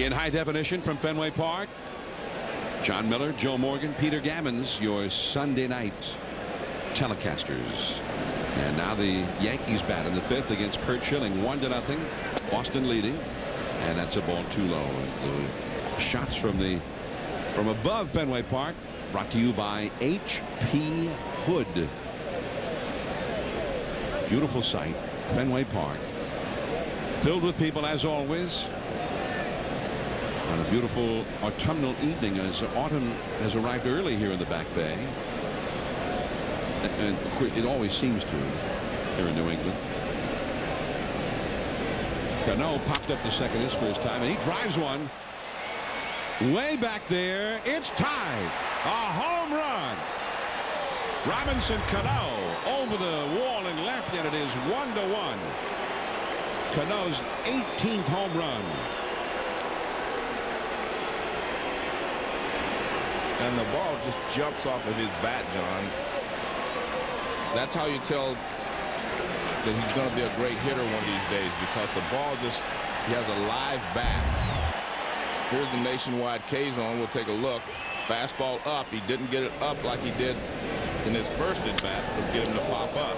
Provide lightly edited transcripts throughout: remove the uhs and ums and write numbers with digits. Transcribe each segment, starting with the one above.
In high definition from Fenway Park, John Miller, Joe Morgan, Peter Gammons, your Sunday night telecasters. And now the Yankees bat in the 5th against Curt Schilling, 1-0. Boston leading, and that's a ball too low. The shots from above Fenway Park, brought to you by H.P. Hood. Beautiful sight, Fenway Park, filled with people as always. On a beautiful autumnal evening, as autumn has arrived early here in the Back Bay. And it always seems to here in New England. Cano popped up to second his first time, and he drives one way back there. It's tied. A home run. Robinson Cano over the wall and left, and it is 1-1. Cano's 18th home run. And the ball just jumps off of his bat, John. That's how you tell that he's going to be a great hitter one of these days, because the ball he has a live bat. Here's the nationwide K-zone. We'll take a look. Fastball up. He didn't get it up like he did in his first at bat to get him to pop up.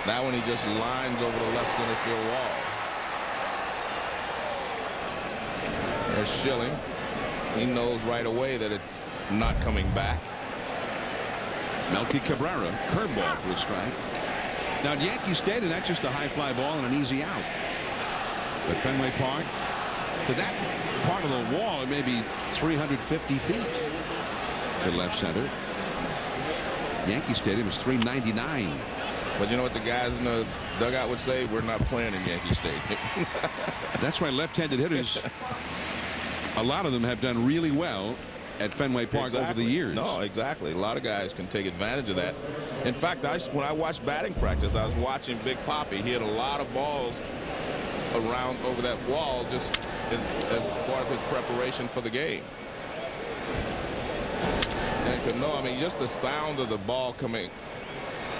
That one he just lines over the left center field wall. There's Schilling. He knows right away that it's not coming back. Melky Cabrera, curveball for a strike. Now at Yankee Stadium, that's just a high fly ball and an easy out. But Fenway Park, to that part of the wall, it may be 350 feet to left center. Yankee Stadium is 399. But you know what the guys in the dugout would say? We're not playing in Yankee Stadium. That's why left-handed hitters, a lot of them have done really well at Fenway Park over the years. No, exactly. A lot of guys can take advantage of that. In fact, when I watched batting practice, I was watching Big Poppy. He had a lot of balls around over that wall just as part of his preparation for the game. And Cano, I mean, just the sound of the ball coming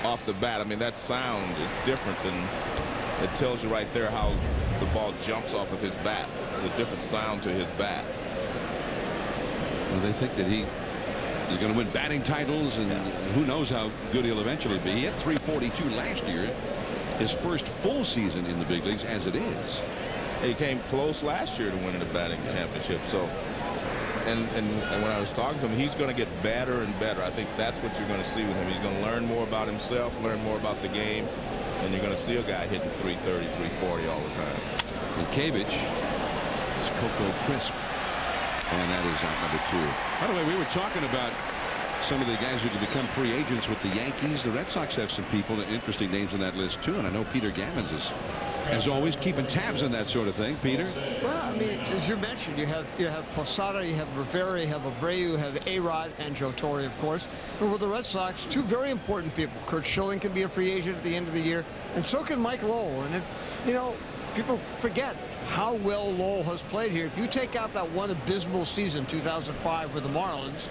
off the bat, I mean, that sound is different than, it tells you right there how the ball jumps off of his bat. It's a different sound to his bat. Well, they think that he is going to win batting titles, and who knows how good he'll eventually be. He hit 342 last year, his first full season in the big leagues as it is. He came close last year to winning the batting championship. So, and when I was talking to him, he's going to get better and better. I think that's what you're going to see with him. He's going to learn more about himself, learn more about the game, and you're going to see a guy hitting 330, 340 all the time. And Cavich is Coco Crisp. And that is out number 2. By the way, we were talking about some of the guys who could become free agents with the Yankees. The Red Sox have some people, interesting names on that list, too. And I know Peter Gammons is, as always, keeping tabs on that sort of thing. Peter? Well, I mean, as you mentioned, you have Posada, you have Rivera, you have Abreu, you have A-Rod, and Joe Torre, of course. But with the Red Sox, 2 very important people. Curt Schilling can be a free agent at the end of the year, and so can Mike Lowell. And if, you know, people forget how well Lowell has played here. If you take out that one abysmal season, 2005, with the Marlins,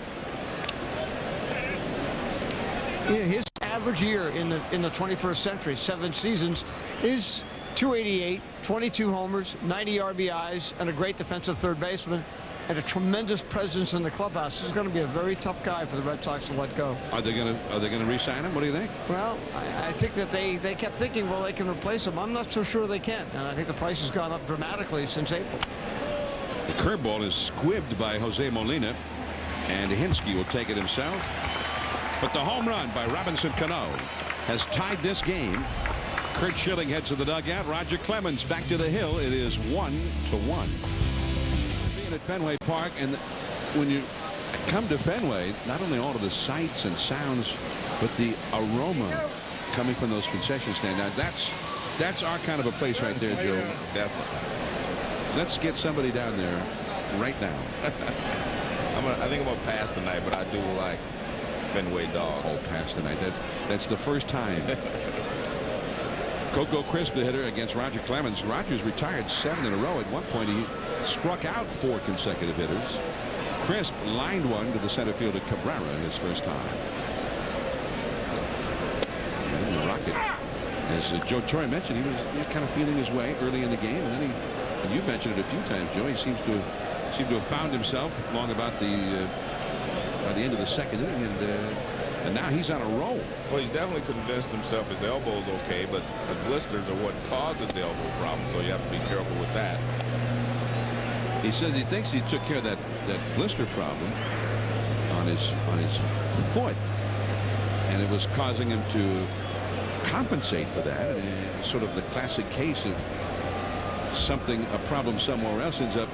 his average year in the 21st century, 7 seasons, is 288, 22 homers, 90 RBIs, and a great defensive third baseman, and a tremendous presence in the clubhouse. This is going to be a very tough guy for the Red Sox to let go. Are they going to re-sign him? What do you think? Well, I think that they kept thinking, well, they can replace him. I'm not so sure they can, and I think the price has gone up dramatically since April. The curveball is squibbed by Jose Molina, and Hinsky will take it himself. But the home run by Robinson Cano has tied this game. Curt Schilling heads to the dugout. Roger Clemens back to the hill. It is 1-1. Being at Fenway Park, and when you come to Fenway, not only all of the sights and sounds, but the aroma coming from those concession stands. Now that's our kind of a place right there, Joe. Definitely. Let's get somebody down there right now. I think I'm gonna pass tonight, but I do like Fenway Dog. Oh, pass tonight. That's the first time. Coco Crisp, the hitter against Roger Clemens. Rogers retired 7 in a row. At one point, he struck out 4 consecutive hitters. Crisp lined one to the center field of Cabrera his first time. And the Rocket, as Joe Torre mentioned, he was kind of feeling his way early in the game, and then he And you've mentioned it a few times, Joe. He seems to have found himself long about by the end of the second inning, and now he's on a roll. Well, he's definitely convinced himself his elbow's okay, but the blisters are what causes the elbow problem, so you have to be careful with that. He says he thinks he took care of that blister problem on his foot, and it was causing him to compensate for that. And it's sort of the classic case of a problem somewhere else ends up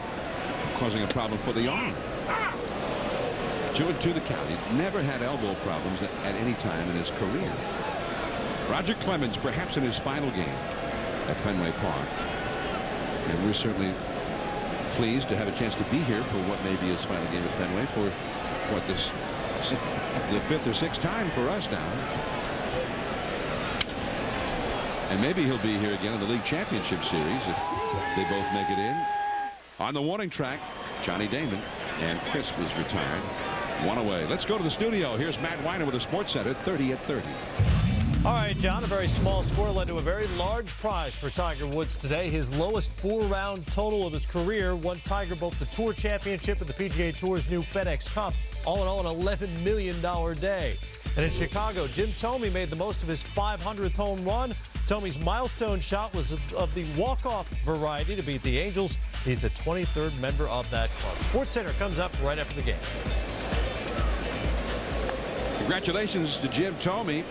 causing a problem for the arm. 2-2 the count. He never had elbow problems at any time in his career. Roger Clemens, perhaps in his final game at Fenway Park, and we're certainly pleased to have a chance to be here for what may be his final game at Fenway for the fifth or sixth time for us now. And maybe he'll be here again in the League Championship Series if they both make it in. On the warning track, Johnny Damon, and Crisp is retired. One away. Let's go to the studio. Here's Matt Weiner with the Sports Center, 30 at 30. All right, John, a very small score led to a very large prize for Tiger Woods today. His lowest four-round total of his career won Tiger both the Tour Championship and the PGA Tour's new FedEx Cup. All in all, an $11 million day. And in Chicago, Jim Thome made the most of his 500th home run. Thome's milestone shot was of the walk-off variety to beat the Angels. He's the 23rd member of that club. Sports Center comes up right after the game. Congratulations to Jim Thome.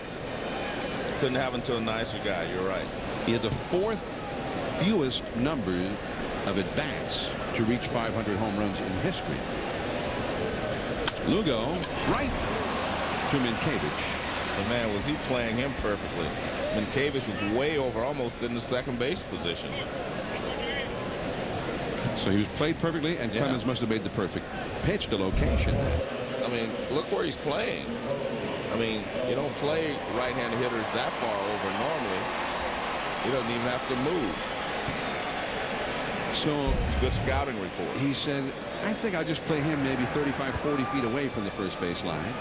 Couldn't happen to a nicer guy. You're right. He had the fourth fewest number of at-bats to reach 500 home runs in history. Lugo right to Minkiewicz. But man, was he playing him perfectly. Minkiewicz was way over, almost in the second base position. So he was played perfectly, and Clemens must have made the perfect pitch to location. I mean, look where he's playing. I mean, you don't play right-handed hitters that far over normally. He doesn't even have to move. So it's a good scouting report. He said, I think I'll just play him maybe 35, 40 feet away from the first base line.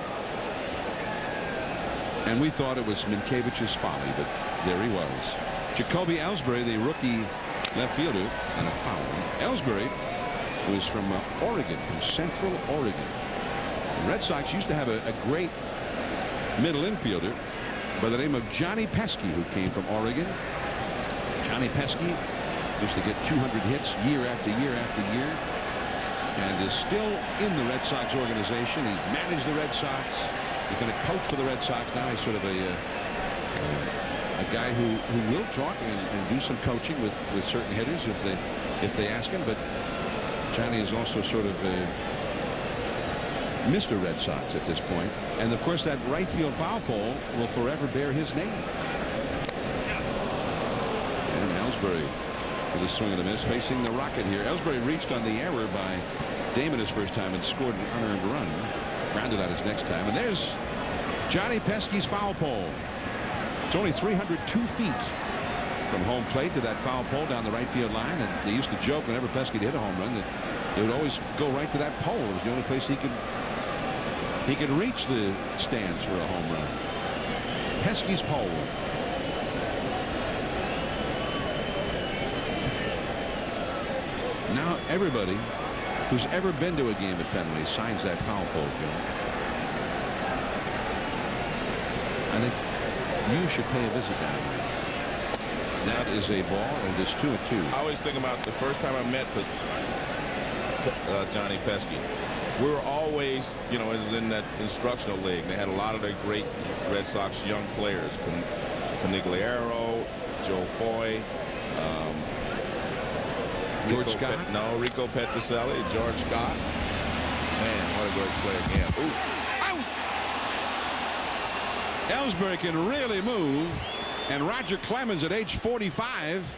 And we thought it was Minkiewicz's folly, but there he was. Jacoby Ellsbury, the rookie left fielder, and a foul. Ellsbury was from Oregon, from Central Oregon. The Red Sox used to have a great middle infielder by the name of Johnny Pesky, who came from Oregon. Johnny Pesky used to get 200 hits year after year after year, and is still in the Red Sox organization. He's managed the Red Sox. He's going to coach for the Red Sox now. He's sort of a guy who will talk and do some coaching with certain hitters if they ask him. But Johnny is also sort of Mr. Red Sox at this point. And of course, that right field foul pole will forever bear his name. And Ellsbury with a swing and a miss, facing the Rocket here. Ellsbury reached on the error by Damon his first time and scored an unearned run. Grounded out his next time. And there's Johnny Pesky's foul pole. It's only 302 feet from home plate to that foul pole down the right field line. And they used to joke whenever Pesky hit a home run that it would always go right to that pole. It was the only place he could reach the stands for a home run. Pesky's pole. Now everybody who's ever been to a game at Fenway signs that foul pole, Joe. I think you should pay a visit down here. That is a ball, and it is 2-2. I always think about the first time I met Johnny Pesky. We were always, you know, in that instructional league. They had a lot of the great Red Sox young players. Conigliaro, Joe Foy, George Scott? Rico Petrocelli, George Scott. Man, what a great play again. Ooh. Ellsbury can really move, and Roger Clemens at age 45,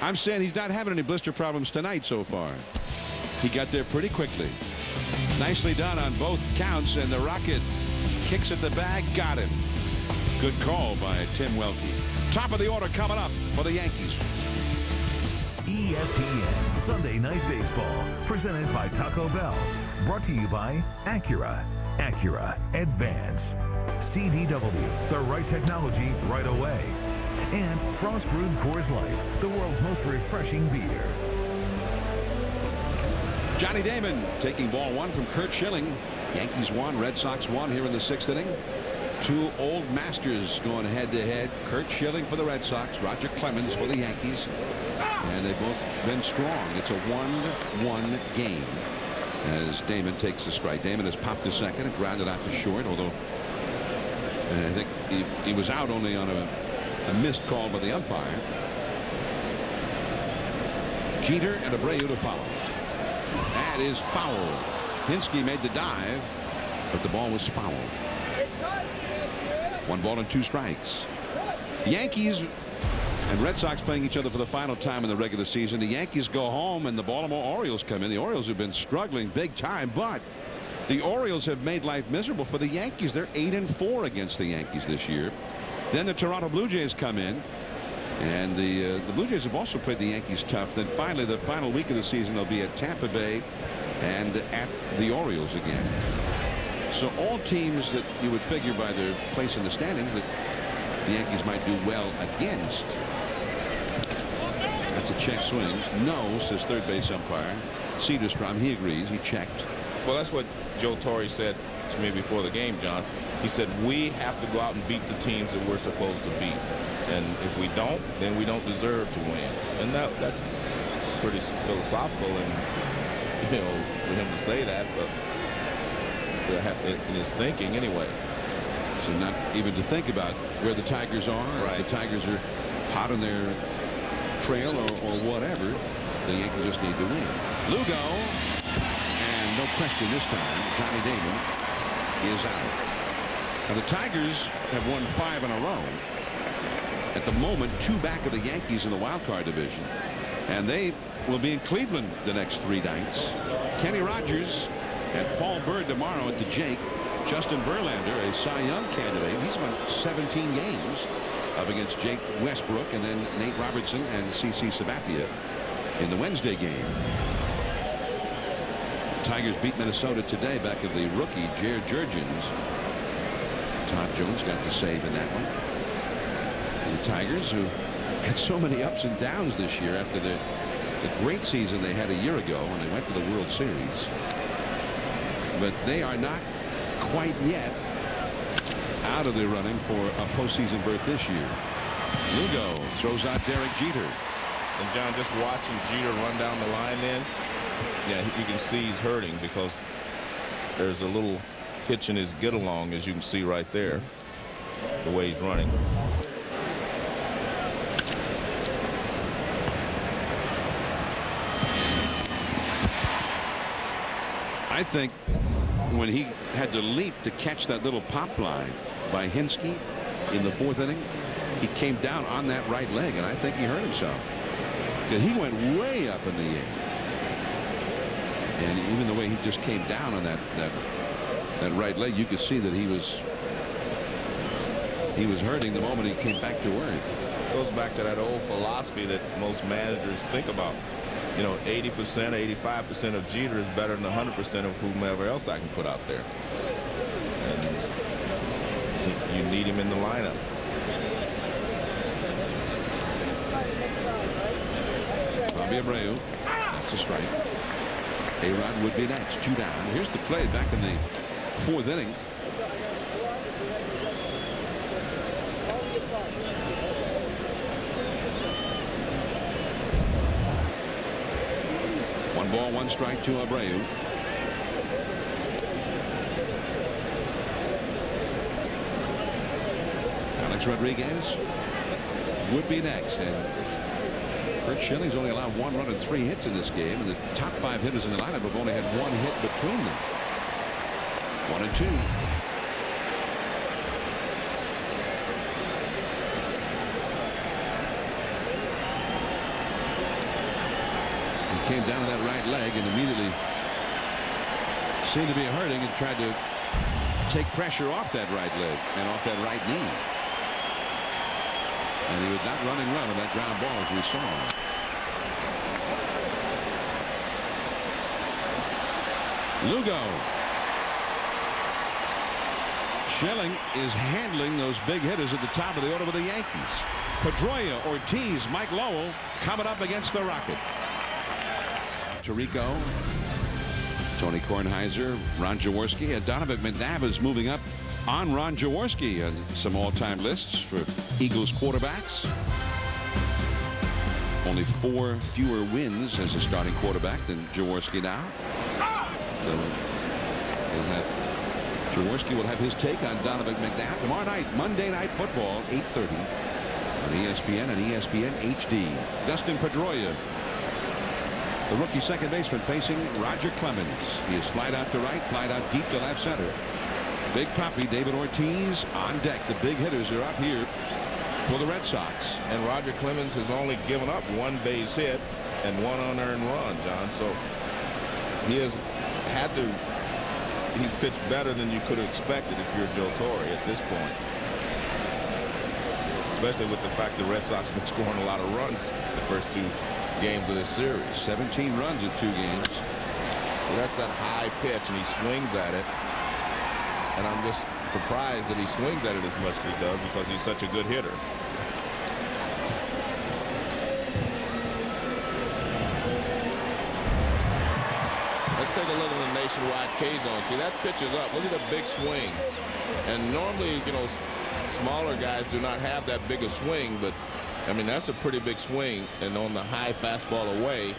I'm saying he's not having any blister problems tonight so far. He got there pretty quickly. Nicely done on both counts, and the Rocket kicks at the bag, got him. Good call by Tim Welke. Top of the order coming up for the Yankees. ESPN Sunday Night Baseball, presented by Taco Bell, brought to you by Acura Advance, CDW, the right technology right away, and Frost Brewed Coors Light, the world's most refreshing beer. Johnny Damon taking ball one from Curt Schilling. Yankees won, Red Sox won here in the 6th inning. Two old masters going head to head. Curt Schilling for the Red Sox, Roger Clemens for the Yankees. And they've both been strong. It's a 1-1 game as Damon takes the strike. Damon has popped to second and grounded out to short, although I think he was out only on a missed call by the umpire. Jeter and Abreu to follow. That is foul. Hinske made the dive, but the ball was fouled. 1 ball and 2 strikes. The Yankees and Red Sox playing each other for the final time in the regular season. The Yankees go home and the Baltimore Orioles come in. The Orioles have been struggling big time, but the Orioles have made life miserable for the Yankees. They're 8-4 against the Yankees this year. Then the Toronto Blue Jays come in, and the Blue Jays have also played the Yankees tough. Then finally, the final week of the season, they'll be at Tampa Bay and at the Orioles again. So all teams that you would figure by their place in the standings that the Yankees might do well against. That's a check swing. No, says third base umpire Cederstrom. He agrees. He checked. Well, that's what Joe Torre said to me before the game, John. He said, we have to go out and beat the teams that we're supposed to beat. And if we don't, then we don't deserve to win. And that's pretty philosophical, and for him to say that, but in his thinking anyway. So not even to think about where the Tigers are. Right. If the Tigers are hot on their trail or whatever, the Yankees just need to win. Lugo, and no question this time, Johnny Damon is out. Now the Tigers have won 5 in a row. At the moment, 2 back of the Yankees in the wild card division, and they will be in Cleveland the next 3 nights. Kenny Rogers and Paul Bird tomorrow at the Jake. Justin Verlander, a Cy Young candidate, he's won 17 games up against Jake Westbrook, and then Nate Robertson and CC Sabathia in the Wednesday game. The Tigers beat Minnesota today back of the rookie Jair Jurgens. Todd Jones got the save in that one. And the Tigers, who had so many ups and downs this year after the great season they had a year ago when they went to the World Series. But they are not quite yet out of the running for a postseason berth this year. Lugo throws out Derek Jeter. And John, just watching Jeter run down the line then, yeah, you can see he's hurting because there's a little hitch in his get-along, as you can see right there, the way he's running. I think when he had to leap to catch that little pop fly by Hinske in the 4th inning, he came down on that right leg, and I think he hurt himself because he went way up in the air. And even the way he just came down on that right leg, you could see that he was hurting the moment he came back to earth. It goes back to that old philosophy that most managers think about. 80%, 85% of Jeter is better than 100% of whomever else I can put out there. And you need him in the lineup. Bobby Abreu, that's a strike. A-Rod would be next, 2 down. Here's the play back in the 4th inning. One ball, 1 strike to Abreu. Alex Rodriguez would be next, and Curt Schilling's only allowed 1 run and 3 hits in this game, and the top 5 hitters in the lineup have only had 1 hit between them. 1 and 2. He came down to that right leg and immediately seemed to be hurting and tried to take pressure off that right leg and off that right knee. And he was not running well on that ground ball, as we saw. Lugo. Schilling is handling those big hitters at the top of the order with the Yankees. Pedroia, Ortiz, Mike Lowell coming up against the Rocket. Tirico Tony Kornheiser, Ron Jaworski, and Donovan McNabb is moving up on Ron Jaworski on some all-time lists for Eagles quarterbacks. Only 4 fewer wins as a starting quarterback than Jaworski now. So Jaworski will have his take on Donovan McNabb tomorrow night, Monday Night Football, 8:30 on ESPN and ESPN HD. Dustin Pedroia, the rookie second baseman, facing Roger Clemens. He is flied out to right, flied out deep to left center. Big Papi David Ortiz on deck. The big hitters are up here for the Red Sox. And Roger Clemens has only given up 1 base hit and 1 unearned run, John. So he has had to. He's pitched better than you could have expected if you're Joe Torre at this point. Especially with the fact the Red Sox have been scoring a lot of runs the first 2 games of this series. 17 runs in 2 games. So that's that high pitch, and he swings at it. And I'm just surprised that he swings at it as much as he does because he's such a good hitter. Let's take a look at the nationwide K-zone. See, that pitch is up. Look at the big swing. And normally, you know, smaller guys do not have that big a swing, but I mean, that's a pretty big swing. And on the high fastball away,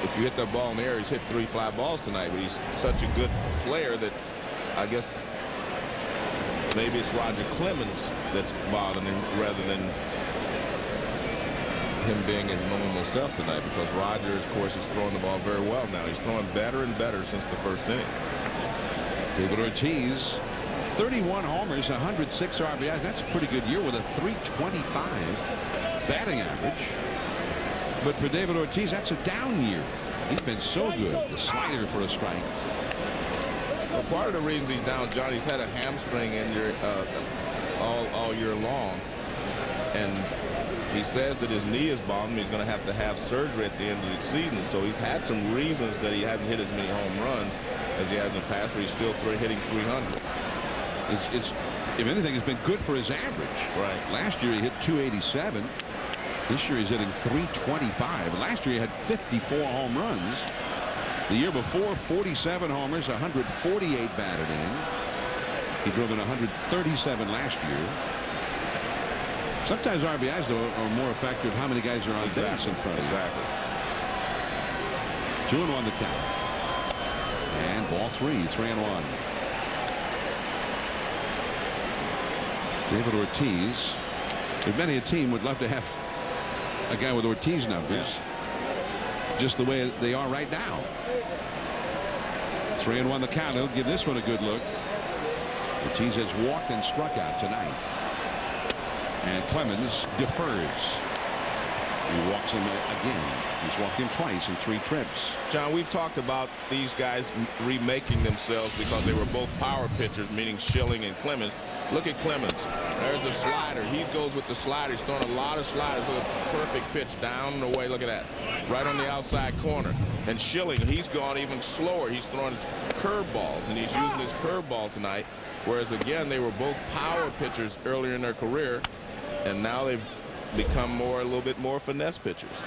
if you hit the ball in the air, he's hit 3 fly balls tonight, but he's such a good player that I guess maybe it's Roger Clemens that's bothering him rather than him being his normal self tonight, because Roger, of course, is throwing the ball very well now. He's throwing better and better since the first inning. David Ortiz, 31 homers, 106 RBIs. That's a pretty good year with a .325 batting average. But for David Ortiz, that's a down year. He's been so good. The slider for a strike. Well, part of the reason he's down, John, he's had a hamstring injury all year long, and he says that his knee is bothering him. He's going to have surgery at the end of the season. So he's had some reasons that he hasn't hit as many home runs as he has in the past, but he's still hitting 300. It's if anything, it's been good for his average. Right. Last year he hit 287. This year he's hitting 325. Last year he had 54 home runs. The year before, 47 homers, 148 batted in. He drove in 137 last year. Sometimes RBIs, though, are more a factor of how many guys are on base in front of you. Exactly. 2-1 the count. And ball 3-1. David Ortiz. If many a team would love to have a guy with Ortiz numbers, just the way they are right now. 3-1 the count. He'll give this one a good look. Ortiz has walked and struck out tonight. And Clemens defers. He walks him again. He's walked him twice in 3 trips. John, we've talked about these guys remaking themselves because they were both power pitchers, meaning Schilling and Clemens. Look at Clemens. There's a slider. He goes with the slider. He's throwing a lot of sliders with a perfect pitch down and away. Look at that. Right on the outside corner. And Schilling, he's gone even slower. He's throwing curveballs, and he's using his curveball tonight. Whereas, again, they were both power pitchers earlier in their career, and now they've become a little bit more finesse pitchers.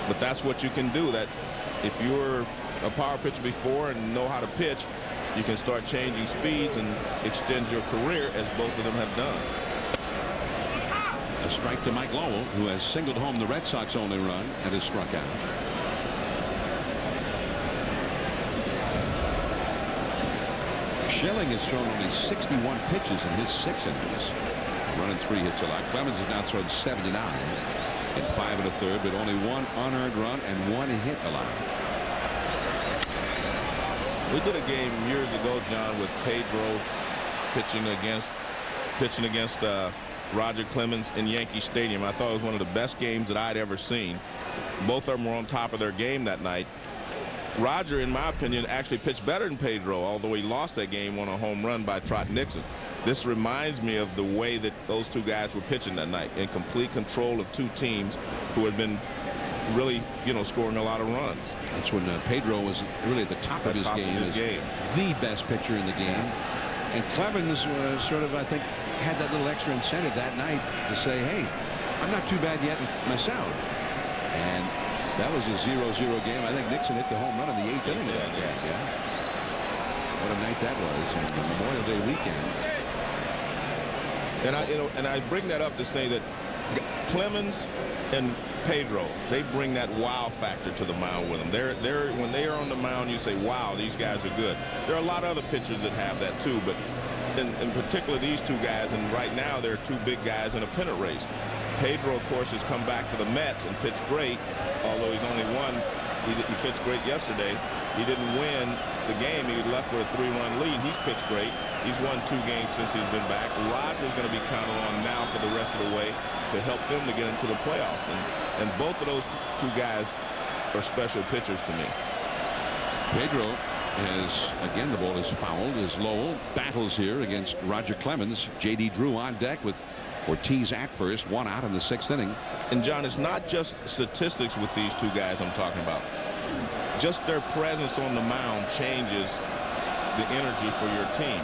But that's what you can do. That if you were a power pitcher before and know how to pitch, you can start changing speeds and extend your career, as both of them have done. A strike to Mike Lowell, who has singled home the Red Sox only run and has struck out. Schilling has thrown only 61 pitches in his 6 innings, running 3 hits allowed. Clemens has now thrown 79 in 5 1/3, but only 1 unearned run and 1 hit allowed. We did a game years ago, John, with Pedro pitching against Roger Clemens in Yankee Stadium. I thought it was one of the best games that I'd ever seen. Both of them were on top of their game that night. Roger, in my opinion, actually pitched better than Pedro, although he lost that game on a home run by Trot Nixon. This reminds me of the way that those 2 guys were pitching that night, in complete control of 2 teams who had been really, scoring a lot of runs. That's when Pedro was really at the top of his game. The best pitcher in the game. And Clemens sort of, I think, had that little extra incentive that night to say, hey, I'm not too bad yet myself. And That was a 0-0 game. I think Nixon hit the home run in the 8th inning. Yeah. What a night that was on the Memorial Day weekend. And I bring that up to say that Clemens and Pedro, they bring that wow factor to the mound with them. When they are on the mound, you say, wow, these guys are good. There are a lot of other pitchers that have that too, but in particular these two guys, and right now they're two big guys in a pennant race. Pedro, of course, has come back for the Mets and pitched great, although he's only won. He pitched great yesterday. He didn't win the game. He left with a 3-run lead. He's pitched great. He's won 2 games since he's been back. Roger's going to be counted on now for the rest of the way to help them to get into the playoffs. And both of those two guys are special pitchers to me. Pedro has, again, the ball is fouled as Lowell battles here against Roger Clemens. J.D. Drew on deck with Ortiz at first, 1 out in the 6th inning. And John, it's not just statistics with these two guys I'm talking about. Just their presence on the mound changes the energy for your team.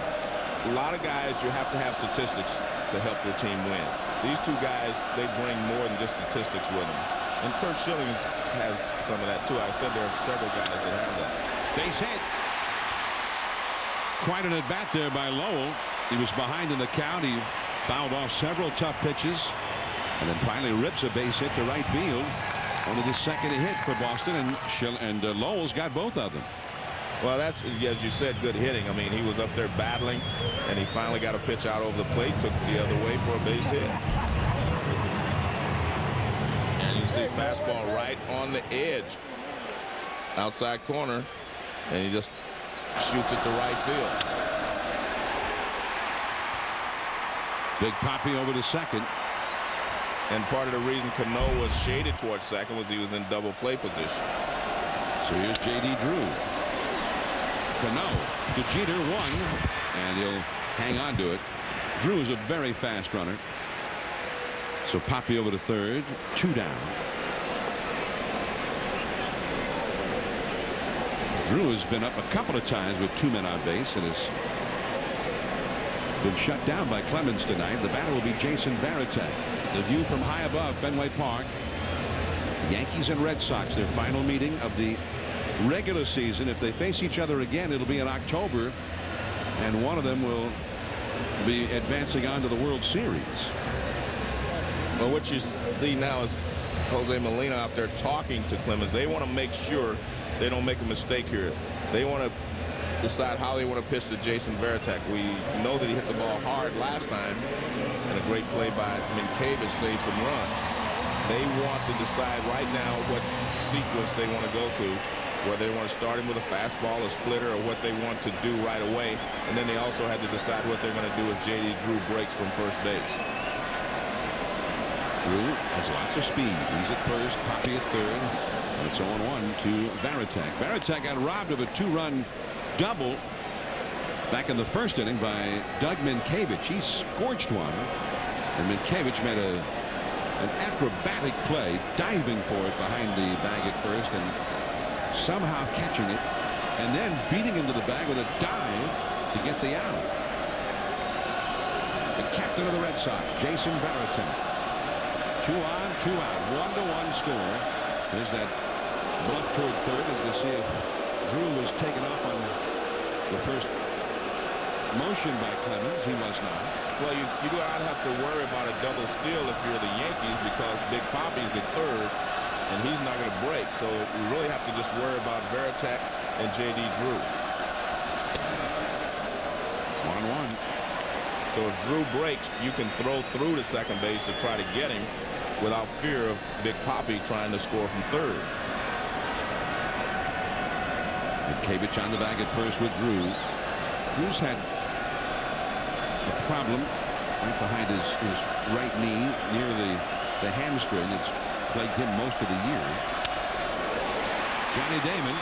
A lot of guys, you have to have statistics to help your team win. These two guys, they bring more than just statistics with them. And Curt Schilling has some of that too. I said there are several guys that have that. Base hit. Quite an at-bat there by Lowell. He was behind in the count. He fouled off several tough pitches and then finally rips a base hit to right field. Only the second hit for Boston, and Lowell's got both of them. Well, that's, as you said, good hitting. I mean, he was up there battling, and he finally got a pitch out over the plate, took it the other way for a base hit. And you can see fastball right on the edge, outside corner, and he just shoots it to right field. Big Papi over to second. And part of the reason Cano was shaded towards second was he was in double play position. So here's J.D. Drew. Cano to Jeter, 1, and he'll hang on to it. Drew is a very fast runner. So Papi over to third, 2 down. Drew has been up a couple of times with 2 men on base and has been shut down by Clemens tonight. The batter will be Jason Varitek. The view from high above Fenway Park. Yankees and Red Sox, their final meeting of the regular season. If they face each other again, it'll be in October, and one of them will be advancing on to the World Series. Well, what you see now is Jose Molina out there talking to Clemens. They want to make sure they don't make a mistake here. They want to decide how they want to pitch to Jason Varitek. We know that he hit the ball hard last time, and a great play by Minkiewicz saved some runs. They want to decide right now what sequence they want to go to, whether they want to start him with a fastball, a splitter, or what they want to do right away. And then they also had to decide what they're going to do if J.D. Drew breaks from first base. Drew has lots of speed. He's at first, Papi at third, and it's 0-1 to Varitek. Varitek got robbed of a 2-run double back in the first inning by Doug Minkiewicz. He scorched one, and Minkiewicz made an acrobatic play, diving for it behind the bag at first and somehow catching it, and then beating him to the bag with a dive to get the out. The captain of the Red Sox, Jason Varitek. 2 on, 2 out, 1-1 score. There's that bluff toward third, and to see if Drew was taken off on the first motion by Clemens. He was not. Well, you do not have to worry about a double steal if you're the Yankees, because Big Papi's at third, and he's not going to break. So you really have to just worry about Varitek and J.D. Drew. 1-1. So if Drew breaks, you can throw through to second base to try to get him without fear of Big Papi trying to score from third. Minkiewicz on the bag at first with Drew. Drew's had a problem right behind his right knee near the hamstring. It's plagued him most of the year. Johnny Damon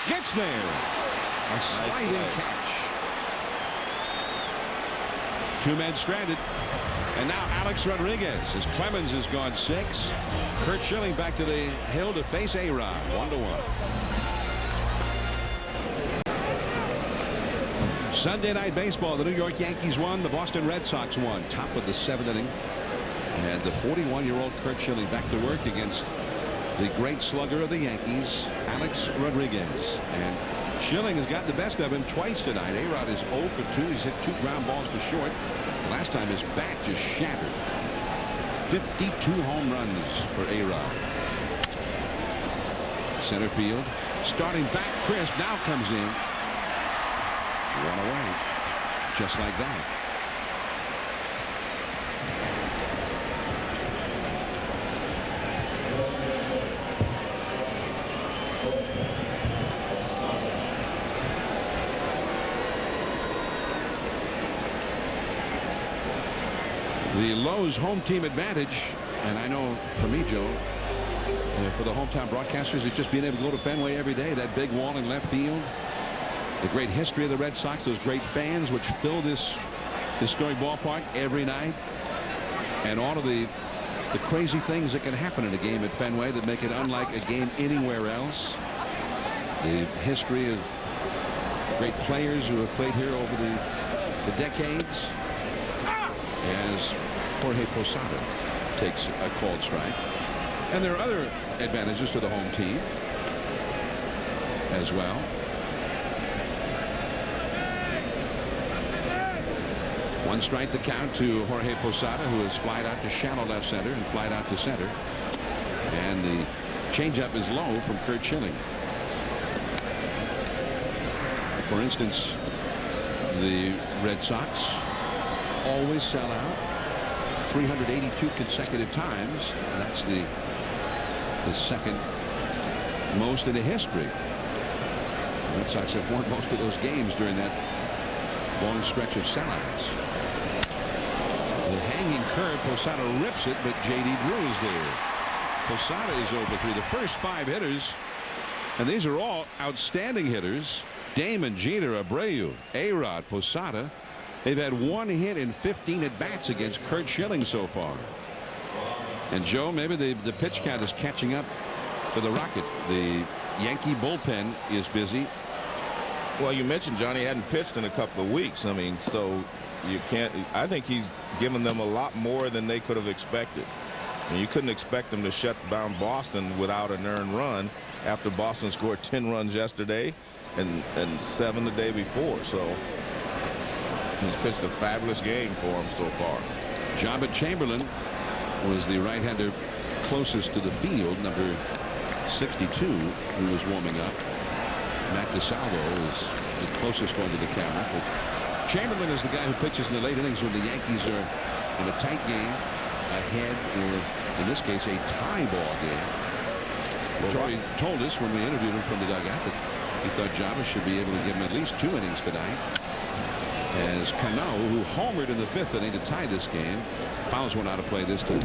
gets there. A sliding catch. 2 men stranded. And now Alex Rodriguez, as Clemens has gone 6. Curt Schilling back to the hill to face A-Rod. 1-1. Sunday night baseball. The New York Yankees won. The Boston Red Sox won. Top of the 7th inning. And the 41-year-old Curt Schilling back to work against the great slugger of the Yankees, Alex Rodriguez. And Schilling has got the best of him twice tonight. A-Rod is 0 for 2. He's hit 2 ground balls to short. The last time his bat just shattered. 52 home runs for A-Rod. Center field. Starting back, crisp. Now comes in. One away. Just like that. The Lowe's home team advantage, and I know for me, Joe, for the hometown broadcasters, it's just being able to go to Fenway every day. That big wall in left field, the great history of the Red Sox, those great fans which fill this historic ballpark every night, and all of the crazy things that can happen in a game at Fenway that make it unlike a game anywhere else. The history of great players who have played here over the decades. As Jorge Posada takes a called strike. And there are other advantages to the home team as well. One strike to count to Jorge Posada, who has flied out to shallow left center and flied out to center. And the changeup is low from Curt Schilling. For instance, the Red Sox always sell out 382 consecutive times. And that's the second most in the history. The Red Sox have won most of those games during that long stretch of sellouts. The hanging curve, Posada rips it, but J.D. Drew is there. Posada is over 3. The first 5 hitters, and these are all outstanding hitters. Damon, Jeter, Abreu, A-Rod, Posada. They've had 1 hit in 15 at-bats against Curt Schilling so far. And Joe, maybe the pitch count is catching up to the Rocket. The Yankee bullpen is busy. Well, you mentioned Johnny hadn't pitched in a couple of weeks. I mean, so you can't. I think he's given them a lot more than they could have expected. I mean, you couldn't expect them to shut down Boston without an earned run after Boston scored 10 runs yesterday and 7 the day before. So he's pitched a fabulous game for him so far. Jabba Chamberlain was the right-hander closest to the field, number 62, who was warming up. Matt DeSalvo is the closest one to the camera. But Chamberlain is the guy who pitches in the late innings when the Yankees are in a tight game, ahead, or in this case, a tie ball game. Well, Torrey told us when we interviewed him from the dugout that he thought Jabba should be able to give him at least 2 innings tonight. As Cano, who homered in the 5th inning to tie this game, fouls one out of play this time.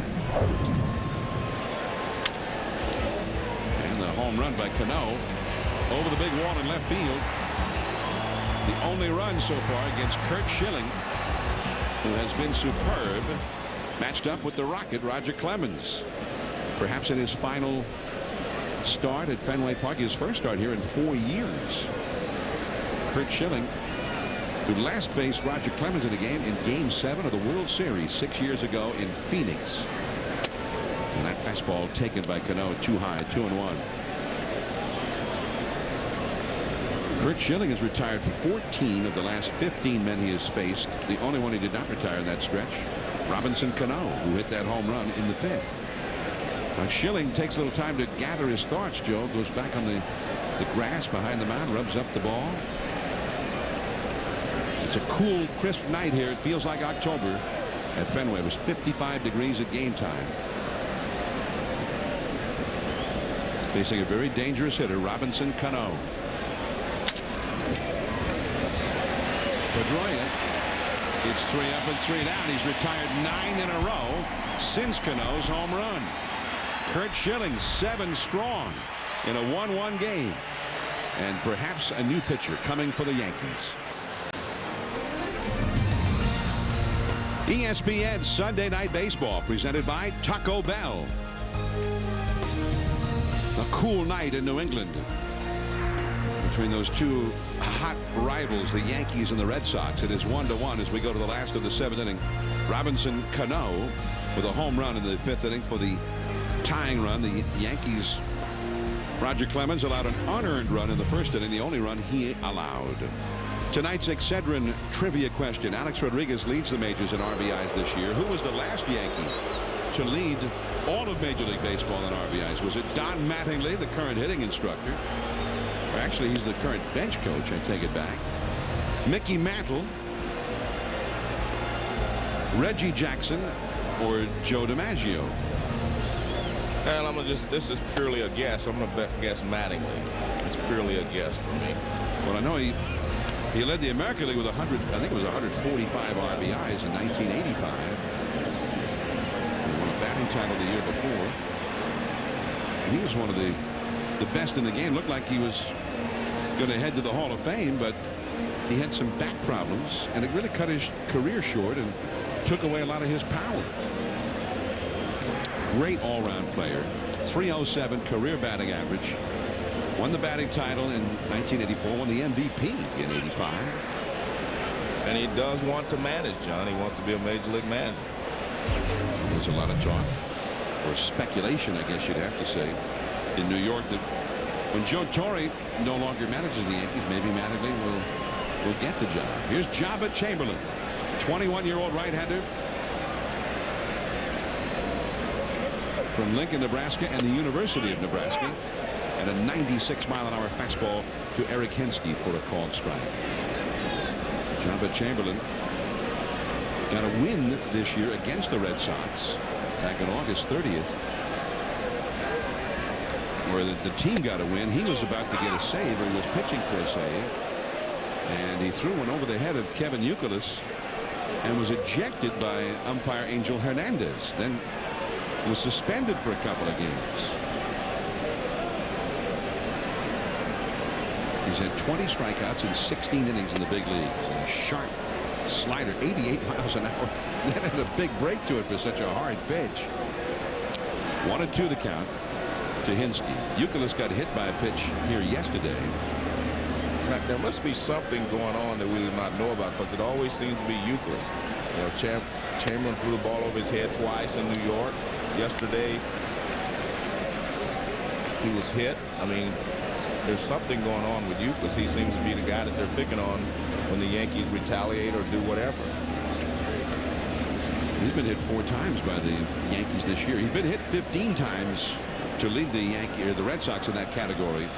And the home run by Cano over the big wall in left field. The only run so far against Curt Schilling, who has been superb, matched up with the Rocket, Roger Clemens. Perhaps in his final start at Fenway Park, his first start here in 4 years. Curt Schilling, who last faced Roger Clemens in a game in Game 7 of the World Series 6 years ago in Phoenix. And that fastball taken by Cano too high, 2-1. Curt Schilling has retired 14 of the last 15 men he has faced. The only one he did not retire in that stretch, Robinson Cano, who hit that home run in the 5th. Now Schilling takes a little time to gather his thoughts, Joe. Goes back on the grass behind the mound, rubs up the ball. It's a cool, crisp night here. It feels like October at Fenway. It was 55 degrees at game time. Facing a very dangerous hitter, Robinson Cano. Pedroia, it's 3 up and 3 down. He's retired 9 in a row since Cano's home run. Curt Schilling 7 strong in a 1-1 game. And perhaps a new pitcher coming for the Yankees. ESPN Sunday Night Baseball presented by Taco Bell. A cool night in New England between those two hot rivals, the Yankees and the Red Sox. It is 1-1 as we go to the last of the 7th inning. Robinson Cano with a home run in the 5th inning for the tying run. The Yankees, Roger Clemens allowed an unearned run in the first inning, the only run he allowed. Tonight's Excedrin trivia question. Alex Rodriguez leads the majors in RBIs this year. Who was the last Yankee to lead all of Major League Baseball in RBIs? Was it Don Mattingly, the current hitting instructor? Or actually, he's the current bench coach. I take it back. Mickey Mantle, Reggie Jackson, or Joe DiMaggio? And I'm gonna this is purely a guess. I'm gonna guess Mattingly. It's purely a guess for me. Well, I know he led the American League with 100. I think it was 145 RBIs in 1985. He won a batting title the year before. He was one of the best in the game. Looked like he was going to head to the Hall of Fame, but he had some back problems, and it really cut his career short and took away a lot of his power. Great all-round player. 307 career batting average. Won the batting title in 1984. Won the MVP in '85. And he does want to manage, John. He wants to be a Major League manager. There's a lot of talk, or speculation, I guess you'd have to say, in New York that when Joe Torre no longer manages the Yankees, maybe Mattingly will get the job. Here's Jabba Chamberlain, 21-year-old right-hander from Lincoln, Nebraska, and the University of Nebraska, and a 96-mile-an-hour fastball to Eric Hensky for a called strike. Jabba Chamberlain got a win this year against the Red Sox back on August 30th, where the team got a win. He was about to get a save, or he was pitching for a save, and he threw one over the head of Kevin Youkilis and was ejected by umpire Angel Hernandez. Then was suspended for a couple of games. He's had 20 strikeouts in 16 innings in the big leagues, and a sharp slider, 88 miles an hour. That had a big break to it for such a hard pitch. 1-2 the count to Hensky. Youkilis got hit by a pitch here yesterday. There must be something going on that we did not know about, because it always seems to be Youkilis. You know, Chamberlain threw the ball over his head twice in New York. Yesterday, he was hit. I mean, there's something going on with Youkilis. He seems to be the guy that they're picking on when the Yankees retaliate or do whatever. He's been hit 4 times by the Yankees this year. He's been hit 15 times to lead the Red Sox in that category.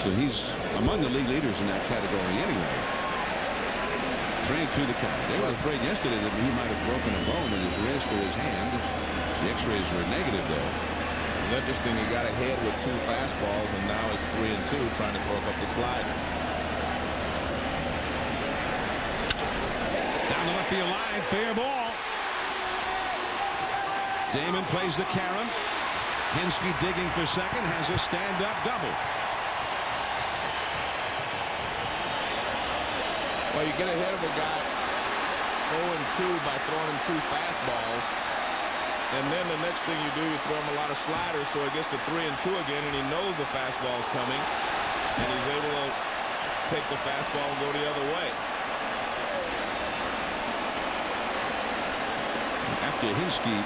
So he's among the league leaders in that category anyway. 3-2 the count. They were afraid yesterday that he might have broken a bone in his wrist or his hand. The x-rays were negative, though. It's interesting, he got ahead with 2 fastballs, and now it's 3-2, trying to throw up the slider. Down the left field line, fair ball. Damon plays the carom. Hensky digging for second, has a stand-up double. Well, you get ahead of a guy 0-2 by throwing him 2 fastballs. And then the next thing you do, you throw him a lot of sliders, so he gets to 3-2 again, and he knows the fastball's coming, and he's able to take the fastball and go the other way. After Hensky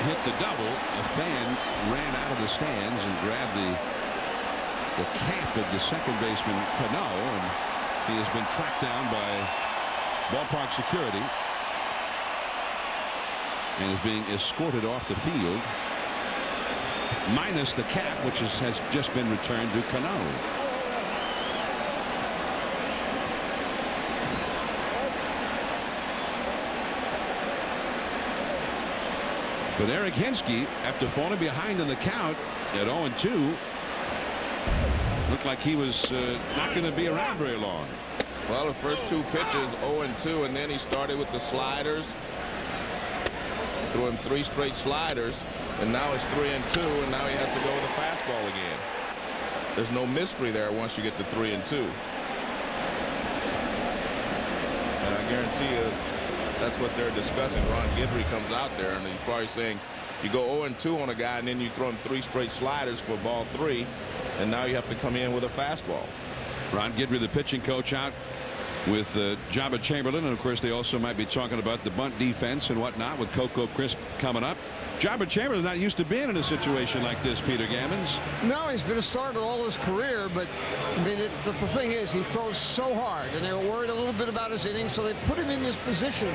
hit the double, a fan ran out of the stands and grabbed the cap of the second baseman Cano, and he has been tracked down by ballpark security and is being escorted off the field, minus the cap, which has just been returned to Cano. But Eric Hensky, after falling behind in the count at 0-2, looked like he was not going to be around very long. Well, the first 2 pitches 0-2, and then he started with the sliders. Threw him 3 straight sliders, and now it's 3-2, and now he has to go with a fastball again. There's no mystery there once you get to 3-2. And I guarantee you that's what they're discussing. Ron Guidry comes out there, and he's probably saying you go 0-2 on a guy, and then you throw him 3 straight sliders for ball 3, and now you have to come in with a fastball. Ron Guidry, the pitching coach, out with Jabba Chamberlain, and of course they also might be talking about the bunt defense and whatnot with Coco Crisp coming up. Jobber Chamberlain's not used to being in a situation like this, Peter Gammons. No, he's been a starter all his career, but I mean, the thing is, he throws so hard, and they were worried a little bit about his innings, so they put him in this position.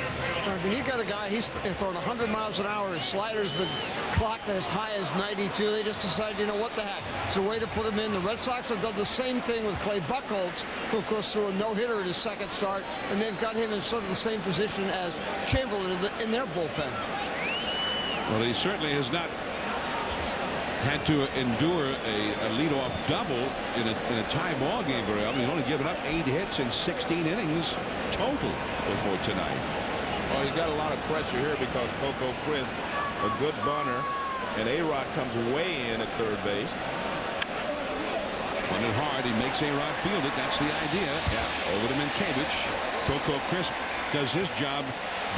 I mean, you got a guy, he's throwing 100 miles an hour. His slider's been clocked as high as 92. They just decided, you know, what the heck? It's a way to put him in. The Red Sox have done the same thing with Clay Buchholz, who, of course, threw a no-hitter in his second start, and they've got him in sort of the same position as Chamberlain in their bullpen. Well, he certainly has not had to endure a leadoff double in a tie ball game very often. He's only given up 8 hits in 16 innings total before tonight. Well, he's got a lot of pressure here because Coco Crisp, a good bunter, and A-Rod comes way in at third base. Bunted hard. He makes A-Rod field it. That's the idea. Yeah. Over to Minkiewicz. Coco Crisp does his job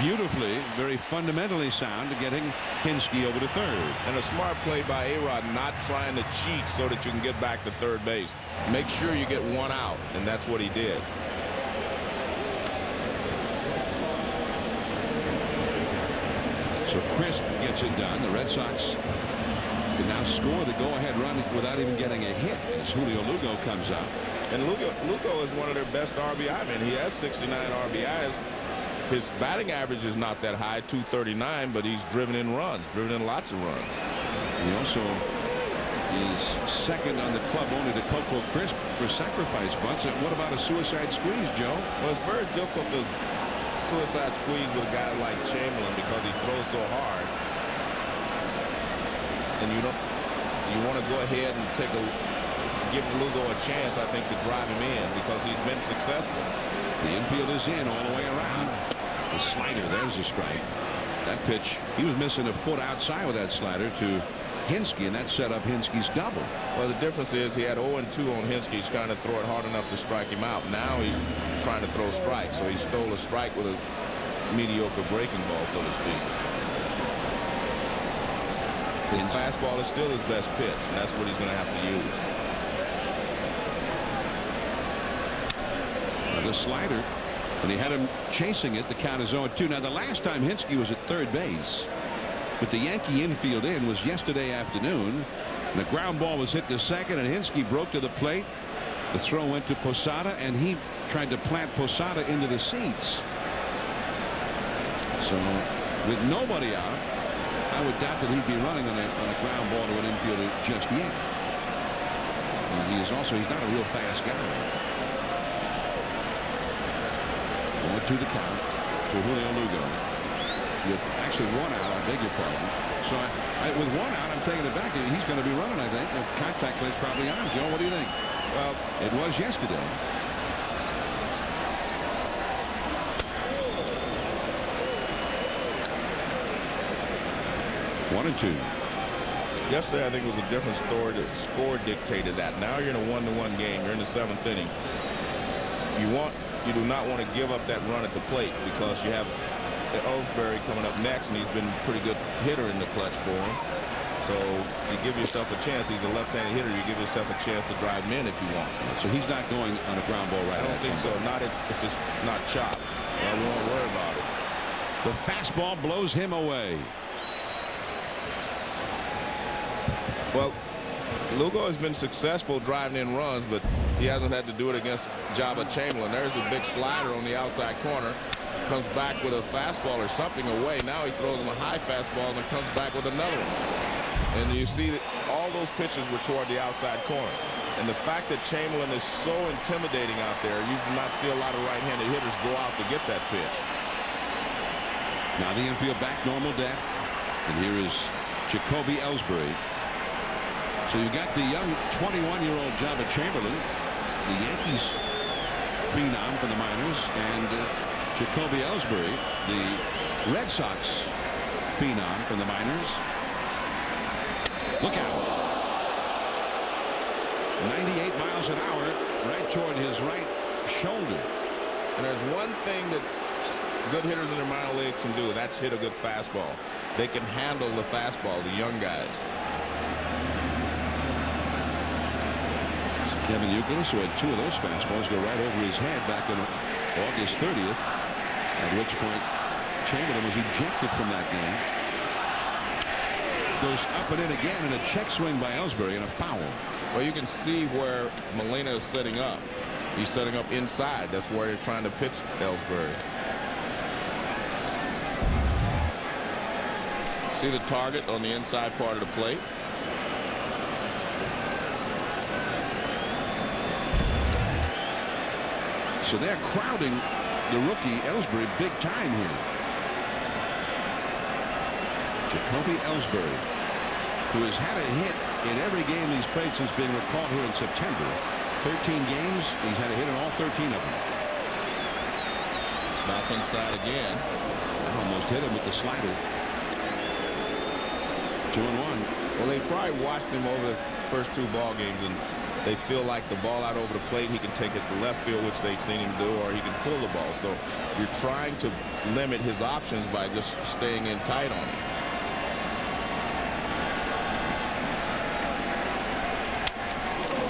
beautifully, very fundamentally sound, to getting Hinske over to third. And a smart play by A-Rod, not trying to cheat so that you can get back to third base. Make sure you get one out, and that's what he did. So Crisp gets it done. The Red Sox can now score the go-ahead run without even getting a hit as Julio Lugo comes up. And Lugo is one of their best RBI men. He has 69 RBIs. His batting average is not that high, 239, but he's driven in runs, driven in lots of runs. He also is second on the club only to Coco Crisp for sacrifice bunts. And what about a suicide squeeze, Joe? Well, it's very difficult to suicide squeeze with a guy like Chamberlain because he throws so hard. And you want to go ahead and give Lugo a chance, I think, to drive him in because he's been successful. The infield is in all the way around. The slider, there's a strike. That pitch, he was missing a foot outside with that slider to Hinske, and that set up Hinske's double. Well, the difference is he had 0-2 on Hinske. He's trying to throw it hard enough to strike him out. Now he's trying to throw strikes, so he stole a strike with a mediocre breaking ball, so to speak. His fastball is still his best pitch, and that's what he's going to have to use. The slider, and he had him chasing it. The count is 0-2. Now, the last time Hinske was at third base with the Yankee infield in was yesterday afternoon. And the ground ball was hit to second, and Hinske broke to the plate. The throw went to Posada, and he tried to plant Posada into the seats. So, with nobody out, I would doubt that he'd be running on a ground ball to an infielder just yet. And he's not a real fast guy. To the count to Julio Lugo with actually one out. I beg your pardon. So with one out, I'm taking it back. He's going to be running, I think. The contact play's probably on. Joe, what do you think? Well, it was yesterday. One and two. Yesterday, I think it was a different story. The score dictated that. Now you're in a 1-1 game. You're in the 7th inning. You do not want to give up that run at the plate because you have Ellsbury coming up next, and he's been a pretty good hitter in the clutch for him. So you give yourself a chance. He's a left-handed hitter. You give yourself a chance to drive him in if you want. So he's not going on a ground ball right now. I don't think so. Not if it's not chopped. Well, we won't worry about it. The fastball blows him away. Well, Lugo has been successful driving in runs, but he hasn't had to do it against Jabba Chamberlain. There's a big slider on the outside corner. Comes back with a fastball or something away. Now he throws him a high fastball and then comes back with another one. And you see that all those pitches were toward the outside corner. And the fact that Chamberlain is so intimidating out there, you do not see a lot of right-handed hitters go out to get that pitch. Now the infield back, normal depth. And here is Jacoby Ellsbury. So you got the young 21-year-old Jabba Chamberlain, the Yankees phenom from the minors, and Jacoby Ellsbury, the Red Sox phenom from the minors. Look out. 98 miles an hour right toward his right shoulder. And there's one thing that good hitters in the minor league can do. That's hit a good fastball. They can handle the fastball, the young guys. Kevin Youkilis, who had 2 of those fastballs go right over his head back on August 30th, at which point Chamberlain was ejected from that game. goes up and in again, and a check swing by Ellsbury and a foul. Well, you can see where Molina is setting up. He's setting up inside. That's where they're trying to pitch Ellsbury. See the target on the inside part of the plate. So they're crowding the rookie Ellsbury big time here. Jacoby Ellsbury, who has had a hit in every game he's played since being recalled here in September. 13 games, he's had a hit in all 13 of them. Back inside again. That almost hit him with the slider. 2-1. Well, they probably watched him over the first 2 ball games, and they feel like the ball out over the plate, he can take it to left field, which they've seen him do, or he can pull the ball. So you're trying to limit his options by just staying in tight on him.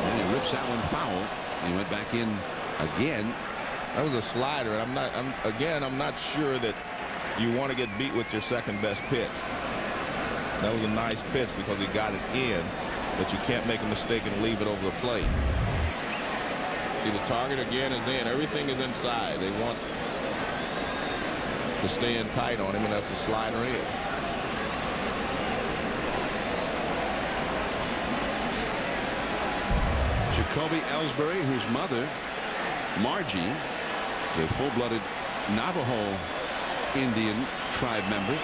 And he rips that one foul. He went back in again. That was a slider. I'm not sure that you want to get beat with your second best pitch. That was a nice pitch because he got it in, but you can't make a mistake and leave it over the plate. See, the target again is in. Everything is inside. They want to stay in tight on him, and that's a slider in. Jacoby Ellsbury, whose mother, Margie, a full-blooded Navajo Indian tribe member,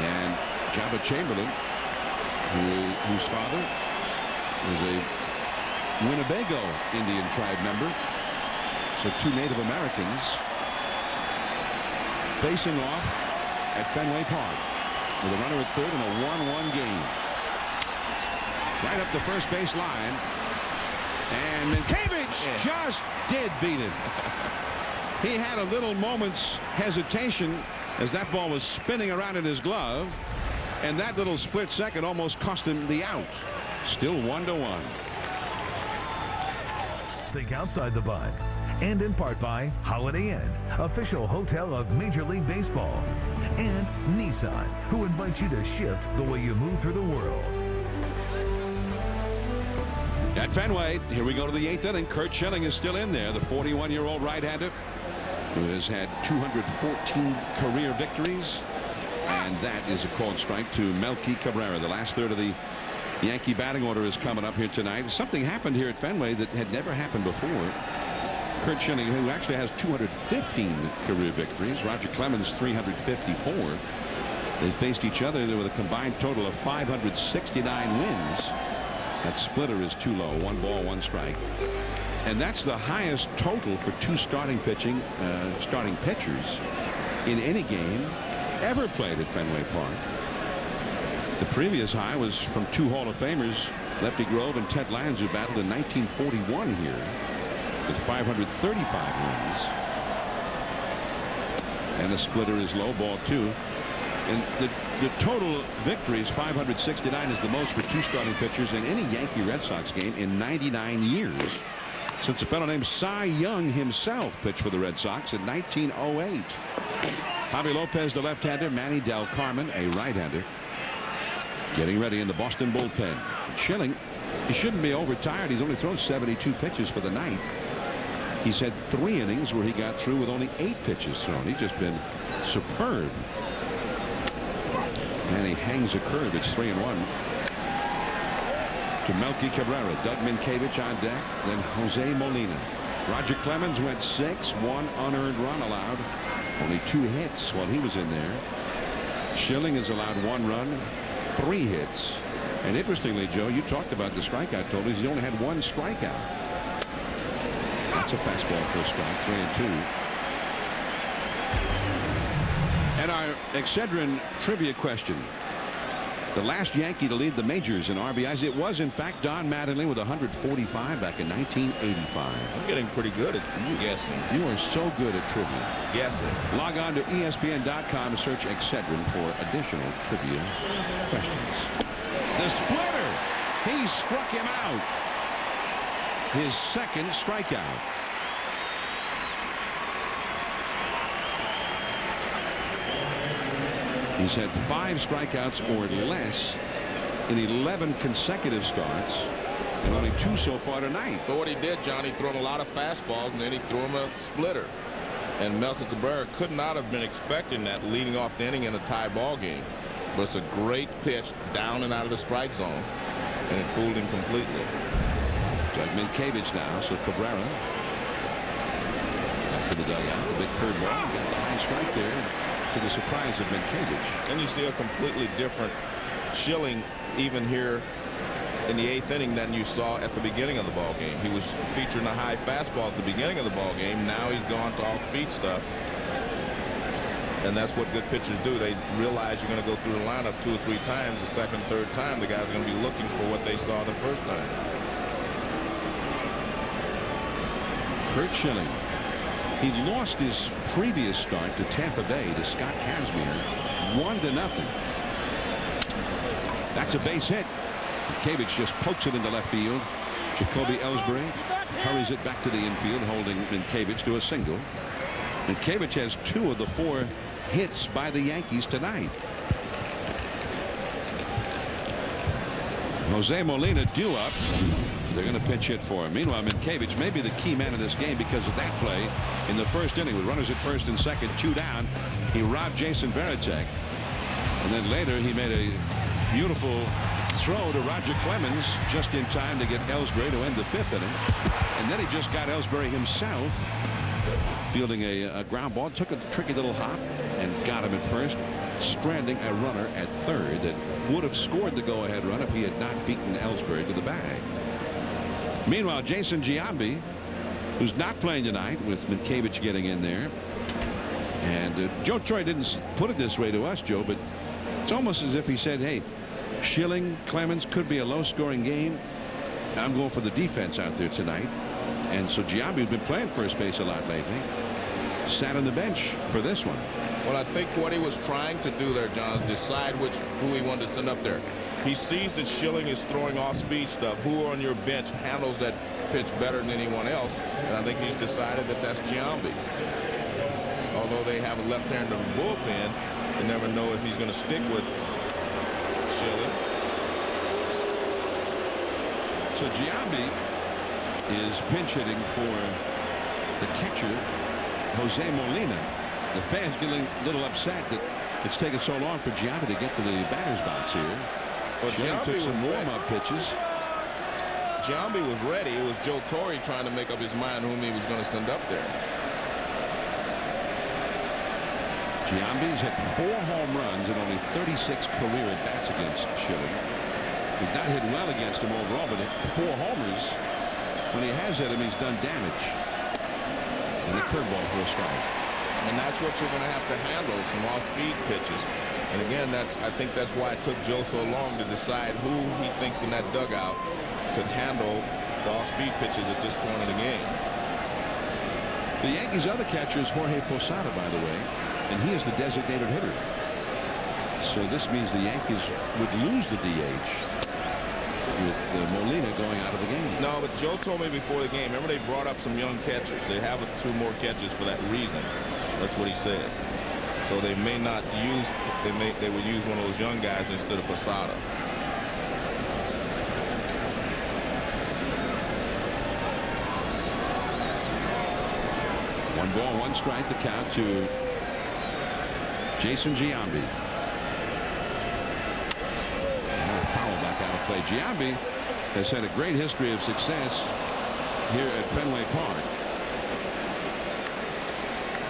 and Jabba Chamberlain, whose father was a Winnebago Indian tribe member. So 2 Native Americans facing off at Fenway Park with a runner at third in a 1-1 game. Right up the first base line. And Minkiewicz just did beat him. He had a little moment's hesitation as that ball was spinning around in his glove. And that little split second almost cost him the out. Still 1-1. Think outside the bun. And in part by Holiday Inn, official hotel of Major League Baseball. And Nissan, who invites you to shift the way you move through the world. At Fenway, here we go to the 8th inning. Curt Schilling is still in there, the 41-year-old right-hander who has had 214 career victories. And that is a called strike to Melky Cabrera. The last third of the Yankee batting order is coming up here tonight. Something happened here at Fenway that had never happened before. Curt Schilling, who actually has 215 career victories, Roger Clemens 354. They faced each other with a combined total of 569 wins. That splitter is too low. 1 ball, 1 strike. And that's the highest total for 2 starting pitchers in any game ever played at Fenway Park. The previous high was from 2 Hall of Famers, Lefty Grove and Ted Lange, who battled in 1941 here with 535 wins. And the splitter is low, ball 2. And the total victories, 569, is the most for 2 starting pitchers in any Yankee Red Sox game in 99 years. Since a fellow named Cy Young himself pitched for the Red Sox in 1908. Javi Lopez, the left-hander, Manny Del Carmen, a right-hander, getting ready in the Boston bullpen. Schilling, he shouldn't be overtired. He's only thrown 72 pitches for the night. He's had 3 innings where he got through with only 8 pitches thrown. He's just been superb. And he hangs a curve. It's 3-1. To Melky Cabrera. Doug Minkiewicz on deck. Then Jose Molina. Roger Clemens went 6. 1 unearned run allowed. Only 2 hits while he was in there. Schilling has allowed 1 run, 3 hits. And interestingly, Joe, you talked about the strikeout totals. He only had 1 strikeout. That's a fastball for a strike. 3-2. And our Excedrin trivia question. The last Yankee to lead the majors in RBIs, it was in fact Don Mattingly with 145 back in 1985. I'm getting pretty good at guessing. You are so good at trivia. Guessing. Log on to ESPN.com and search Excedrin for additional trivia questions. The splitter. He struck him out. His second strikeout. He's had 5 strikeouts or less in 11 consecutive starts, and only 2 so far tonight. But what he did, John, he threw him a lot of fastballs, and then he threw him a splitter. And Melky Cabrera could not have been expecting that leading off the inning in a tie ball game. But it's a great pitch down and out of the strike zone, and it fooled him completely. Doug Mientkiewicz now, so Cabrera back to the dugout. The big curveball, got the high strike there to the surprise of Mientkiewicz. And you see a completely different Schilling even here in the 8th inning than you saw at the beginning of the ball game. He was featuring a high fastball at the beginning of the ball game. Now he's gone to off-speed stuff. And that's what good pitchers do. They realize you're going to go through the lineup 2 or 3 times. The second, third time, the guys are going to be looking for what they saw the first time. Curt Schilling. He lost his previous start to Tampa Bay to Scott Kazmir 1-0. That's a base hit. Mientkiewicz just pokes it into left field. Jacoby Ellsbury hurries it back to the infield, holding Mientkiewicz to a single. Mientkiewicz has 2 of the 4 hits by the Yankees tonight. Jose Molina due up. They're going to pinch hit for him. Meanwhile, Mientkiewicz may be the key man of this game because of that play in the first inning with runners at first and second, 2 down. He robbed Jason Varitek, and then later he made a beautiful throw to Roger Clemens just in time to get Ellsbury to end the 5th inning. And then he just got Ellsbury himself fielding a ground ball, took a tricky little hop and got him at first, stranding a runner at third that would have scored the go-ahead run if he had not beaten Ellsbury to the bag. Meanwhile, Jason Giambi, who's not playing tonight with Mientkiewicz getting in there. And Joe Torre didn't put it this way to us, Joe, but it's almost as if he said, hey, Schilling, Clemens could be a low-scoring game. I'm going for the defense out there tonight. And so Giambi, who's been playing first base a lot lately, sat on the bench for this one. Well, I think what he was trying to do there, John, is decide who he wanted to send up there. He sees that Schilling is throwing off-speed stuff. Who on your bench handles that pitch better than anyone else? And I think he's decided that that's Giambi. Although they have a left-hander in the bullpen, you never know if he's going to stick with Schilling. So Giambi is pinch hitting for the catcher, Jose Molina. The fans getting a little upset that it's taken so long for Giambi to get to the batter's box here. Well, Schilling took some warm-up pitches. Giambi was ready. It was Joe Torre trying to make up his mind whom he was going to send up there. Giambi's hit 4 home runs and only 36 career at-bats against Schilling. He's not hit well against him overall, but 4 homers. When he has hit him, he's done damage. And the curveball for a strike. And that's what you're going to have to handle, some off-speed pitches. And again, I think that's why it took Joe so long to decide who he thinks in that dugout could handle the off-speed pitches at this point in the game. The Yankees' other catcher is Jorge Posada, by the way, and he is the designated hitter. So this means the Yankees would lose the DH with Molina going out of the game. No, but Joe told me before the game, remember they brought up some young catchers. They have 2 more catchers for that reason. That's what he said. So they may not use, they would use one of those young guys instead of Posada. One ball, 1 strike, the count to Jason Giambi. And a foul back out of play. Giambi has had a great history of success here at Fenway Park.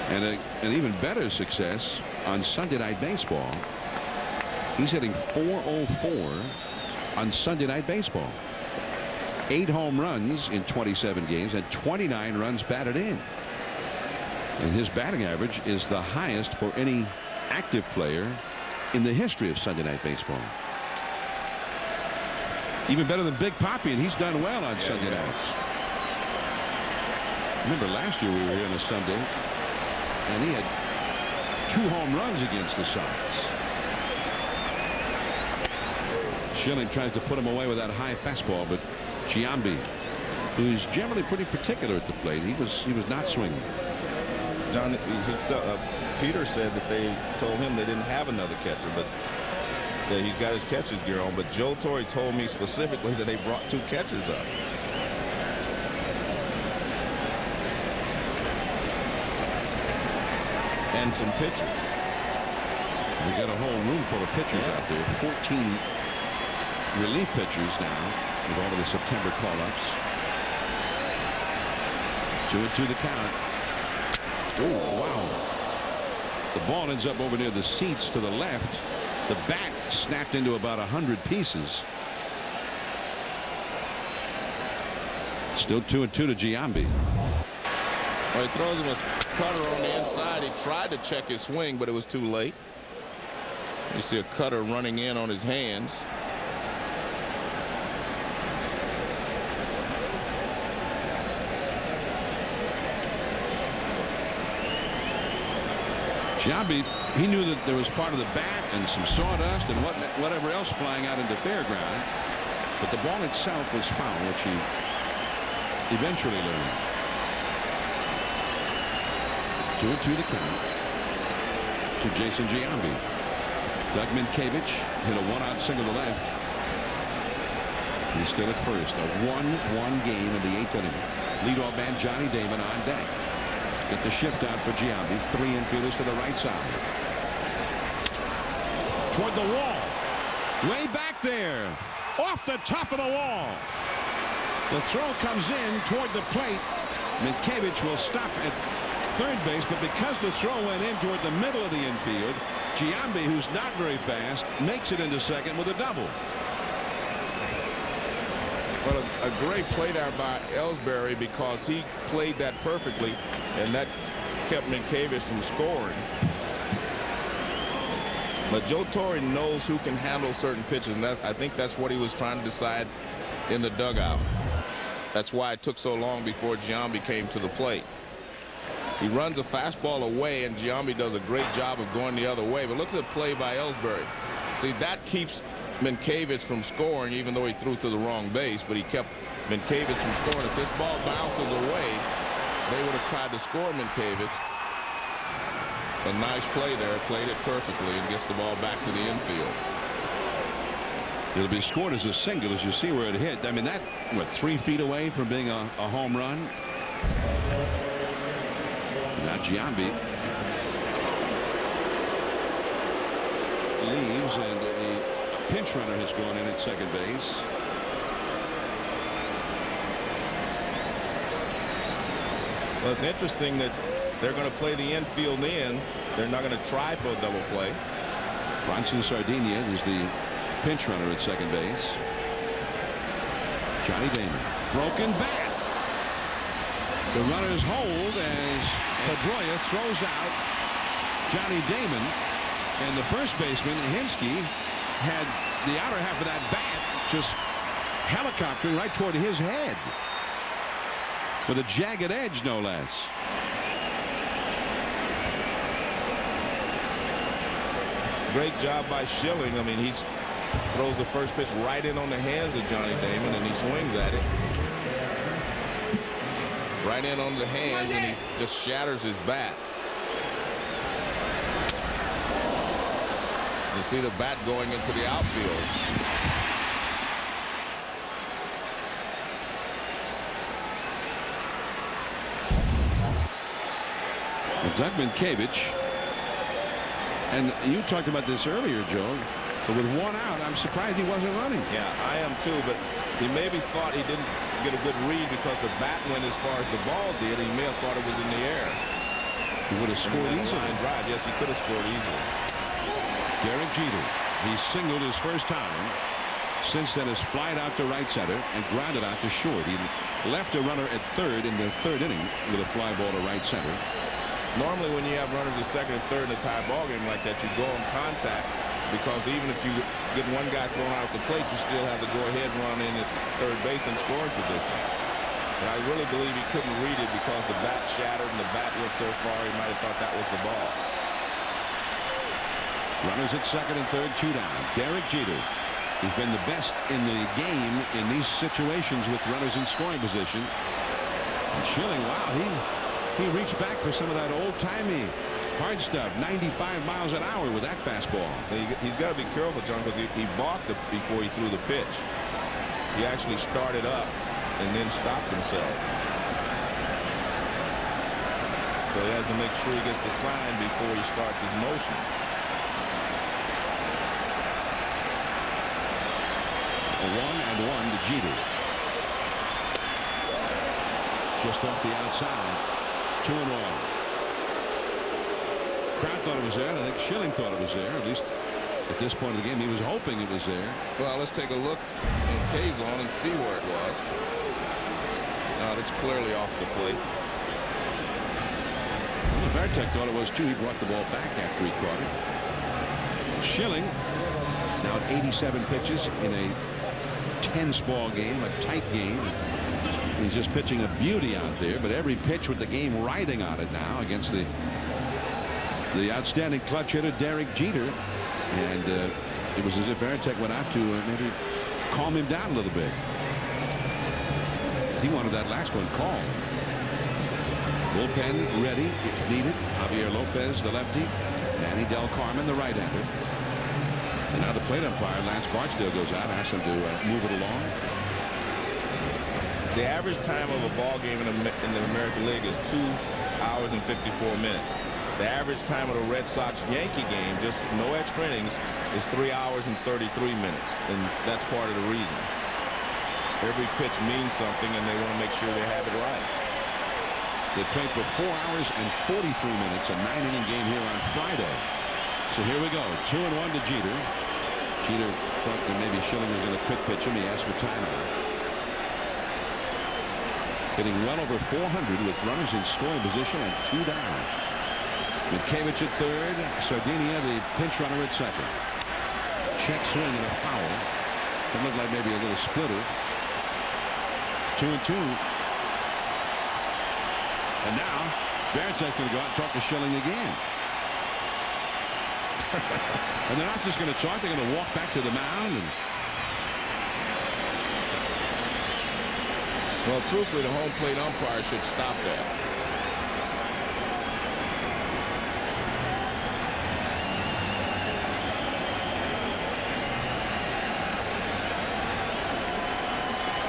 And an even better success on Sunday Night Baseball. He's hitting .404 on Sunday Night Baseball. 8 home runs in 27 games and 29 runs batted in. And his batting average is the highest for any active player in the history of Sunday Night Baseball. Even better than Big Papi, and he's done well on Sunday nights. Remember last year we were here on a Sunday, and he had 2 home runs against the Sox. Schilling tries to put him away with that high fastball, but Giambi, who's generally pretty particular at the plate, he was not swinging. John, Peter said that they told him they didn't have another catcher, but that he's got his catcher's gear on. But Joe Torre told me specifically that they brought 2 catchers up. And some pitchers. We got a whole room full of pitchers out there. 14 relief pitchers now with all of the September call-ups. 2-2 the count. Oh, wow. The ball ends up over near the seats to the left. The bat snapped into about 100 pieces. Still 2-2 to Giambi. Well, he throws him a cutter on the inside. He tried to check his swing, but it was too late. You see a cutter running in on his hands. Giambi, he knew that there was part of the bat and some sawdust and whatever else flying out into fair ground. But the ball itself was foul, which he eventually learned. 2-2 the count to Jason Giambi. Doug Minkiewicz hit a 1-out single to left. He's still at first. A 1-1 game in the 8th inning. Leadoff man Johnny Damon on deck. Get the shift out for Giambi. 3 infielders to the right side. Toward the wall. Way back there. Off the top of the wall. The throw comes in toward the plate. Minkiewicz will stop at third base, but because the throw went in toward the middle of the infield, Giambi, who's not very fast, makes it into second with a double. Well, a great play there by Ellsbury, because he played that perfectly, and that kept Minkiewicz from scoring. But Joe Torre knows who can handle certain pitches, and I think that's what he was trying to decide in the dugout. That's why it took so long before Giambi came to the plate. He runs a fastball away, and Giambi does a great job of going the other way. But look at the play by Ellsbury. See, that keeps Minkiewicz from scoring, even though he threw to the wrong base, but he kept Minkiewicz from scoring. If this ball bounces away, they would have tried to score Minkiewicz. A nice play there, played it perfectly, and gets the ball back to the infield. It'll be scored as a single, as you see where it hit. I mean, that, what, 3 feet away from being a home run? Now Giambi leaves, and a pinch runner has gone in at second base. Well, it's interesting that they're going to play the infield in. They're not going to try for a double play. Bronson Sardinha is the pinch runner at second base. Johnny Damon. Broken bat. The runners hold as Pedroia throws out Johnny Damon, and the first baseman Hinsky had the outer half of that bat just helicoptering right toward his head with a jagged edge, no less. Great job by Schilling. I mean, he throws the first pitch right in on the hands of Johnny Damon, and he swings at it. Right in on the hands, and he just shatters his bat. You see the bat going into the outfield. Doug Minkiewicz, and you talked about this earlier, Joe, but with 1 out, I'm surprised he wasn't running. Yeah, I am too, but he maybe thought he didn't get a good read because the bat went as far as the ball did. He may have thought it was in the air. He would have scored easily. Drive. Yes, he could have scored easily. Derek Jeter, he singled his first time. Since then has flied out to right center and grounded out to short. He left a runner at third in the 3rd inning with a fly ball to right center. Normally when you have runners at second and third in a tie ball game like that, you go on contact, because even if you get one guy thrown out at the plate, you still have the go-ahead run in at third base in scoring position. But I really believe he couldn't read it because the bat shattered and the bat went so far he might have thought that was the ball. Runners at second and third, 2 down. Derek Jeter, he's been the best in the game in these situations with runners in scoring position. And Schilling, wow, he reached back for some of that old-timey hard stuff, 95 miles an hour with that fastball. He's got to be careful, John, because he balked before he threw the pitch. He actually started up and then stopped himself. So he has to make sure he gets the sign before he starts his motion. A 1-1 to Jeter. Just off the outside. 2-1. Crowd thought it was there, and I think Schilling thought it was there. At least at this point of the game, he was hoping it was there. Well, let's take a look in K-zone and see where it was. No, it's clearly off the plate. Well, Varitek thought it was too. He brought the ball back after he caught it. Schilling now at 87 pitches in a tense ball game, a tight game. He's just pitching a beauty out there, but every pitch with the game riding on it now against the outstanding clutch hitter Derek Jeter. And it was as if Varitek went out to maybe calm him down a little bit. He wanted that last one called. Bullpen ready if needed. Javier Lopez, the lefty. Manny Del Carmen, the right-hander. And now the plate umpire, Lance Barksdale, goes out and asks him to move it along. The average time of a ball game in the American League is 2 hours and 54 minutes. The average time of a Red Sox-Yankee game, just no extra innings, is 3 hours and 33 minutes. And that's part of the reason. Every pitch means something, and they want to make sure they have it right. They played for 4 hours and 43 minutes, a 9-inning game here on Friday. So here we go. 2-1 to Jeter. Jeter thought that maybe Schilling was going to quick pitch him. He asked for timeout. Hitting well over 400 with runners in scoring position and 2 down. Mitkevich at third. Sardinia, the pinch runner, at second. Check swing and a foul. It looked like maybe a little splitter. 2-2. And now Varitek's going to go out and talk to Schilling again. And they're not just going to talk. They're going to walk back to the mound. And well, truthfully, the home plate umpire should stop that.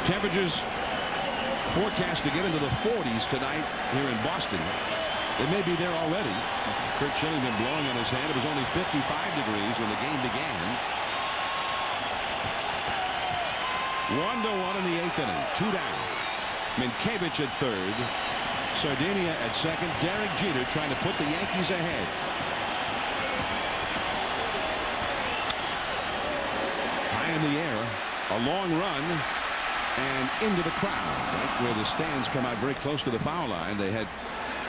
temperatures forecast to get into the 40s tonight here in Boston. They may be there already. Curt Schilling been blowing on his hand. It was only 55 degrees when the game began. 1-1 in the 8th inning. 2 down. Mitkevich at third. Sardinia at second. Derek Jeter trying to put the Yankees ahead. High in the air. A long run. And into the crowd, right where the stands come out very close to the foul line. They had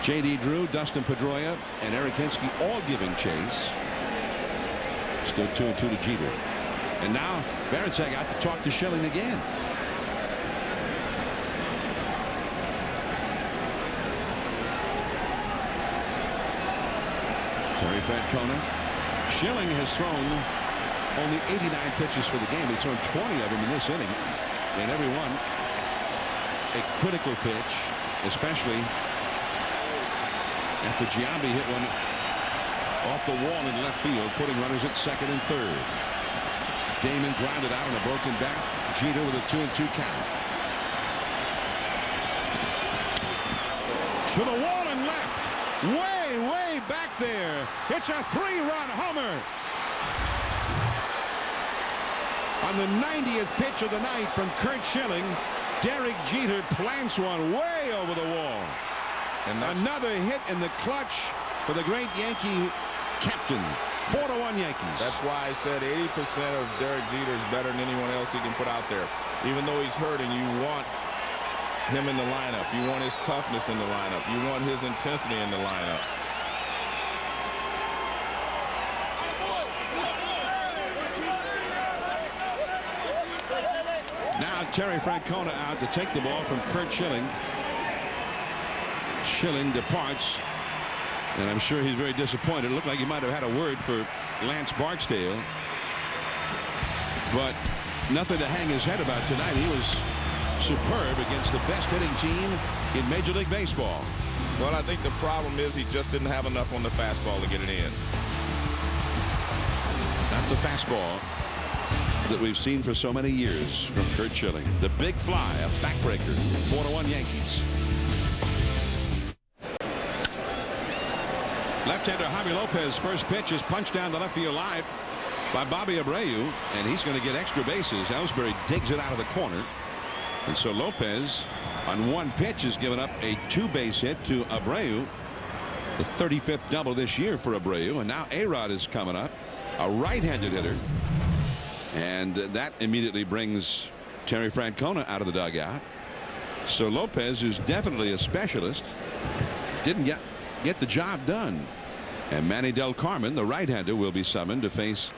J.D. Drew, Dustin Pedroia, and Eric Hinsky all giving chase. Still 2-2 to Jeter. And now Varitek out to talk to Schilling again. Terry Francona. Schilling has thrown only 89 pitches for the game. He's thrown 20 of them in this inning. And every one a critical pitch, especially after Giambi hit one off the wall in left field, putting runners at second and third. Damon grounded out on a broken bat. Jeter with a 2-2 count. To the wall and left. Way back there. It's a 3-run homer. On the 90th pitch of the night from Curt Schilling, Derek Jeter plants one way over the wall. And another hit in the clutch for the great Yankee captain. 4-1 Yankees. That's why I said 80% of Derek Jeter is better than anyone else he can put out there. Even though he's hurting, you want him in the lineup. You want his toughness in the lineup. You want his intensity in the lineup. Now Terry Francona out to take the ball from Curt Schilling. Schilling departs, and I'm sure he's very disappointed. It looked like he might have had a word for Lance Barksdale, but nothing to hang his head about tonight. He was superb against the best hitting team in Major League Baseball. Well, I think the problem is he just didn't have enough on the fastball to get it in. Not the fastball that we've seen for so many years from Curt Schilling. The big fly, a backbreaker. 4-1 Yankees. Left-hander Javi Lopez, first pitch is punched down the left field line by Bobby Abreu, and he's going to get extra bases. Ellsbury digs it out of the corner, and so Lopez on one pitch has given up a 2-base hit to Abreu, the 35th double this year for Abreu. And now A-Rod is coming up, a right-handed hitter, and that immediately brings Terry Francona out of the dugout. So Lopez is definitely a specialist, didn't get the job done. And Manny Del Carmen, the right-hander, will be summoned to face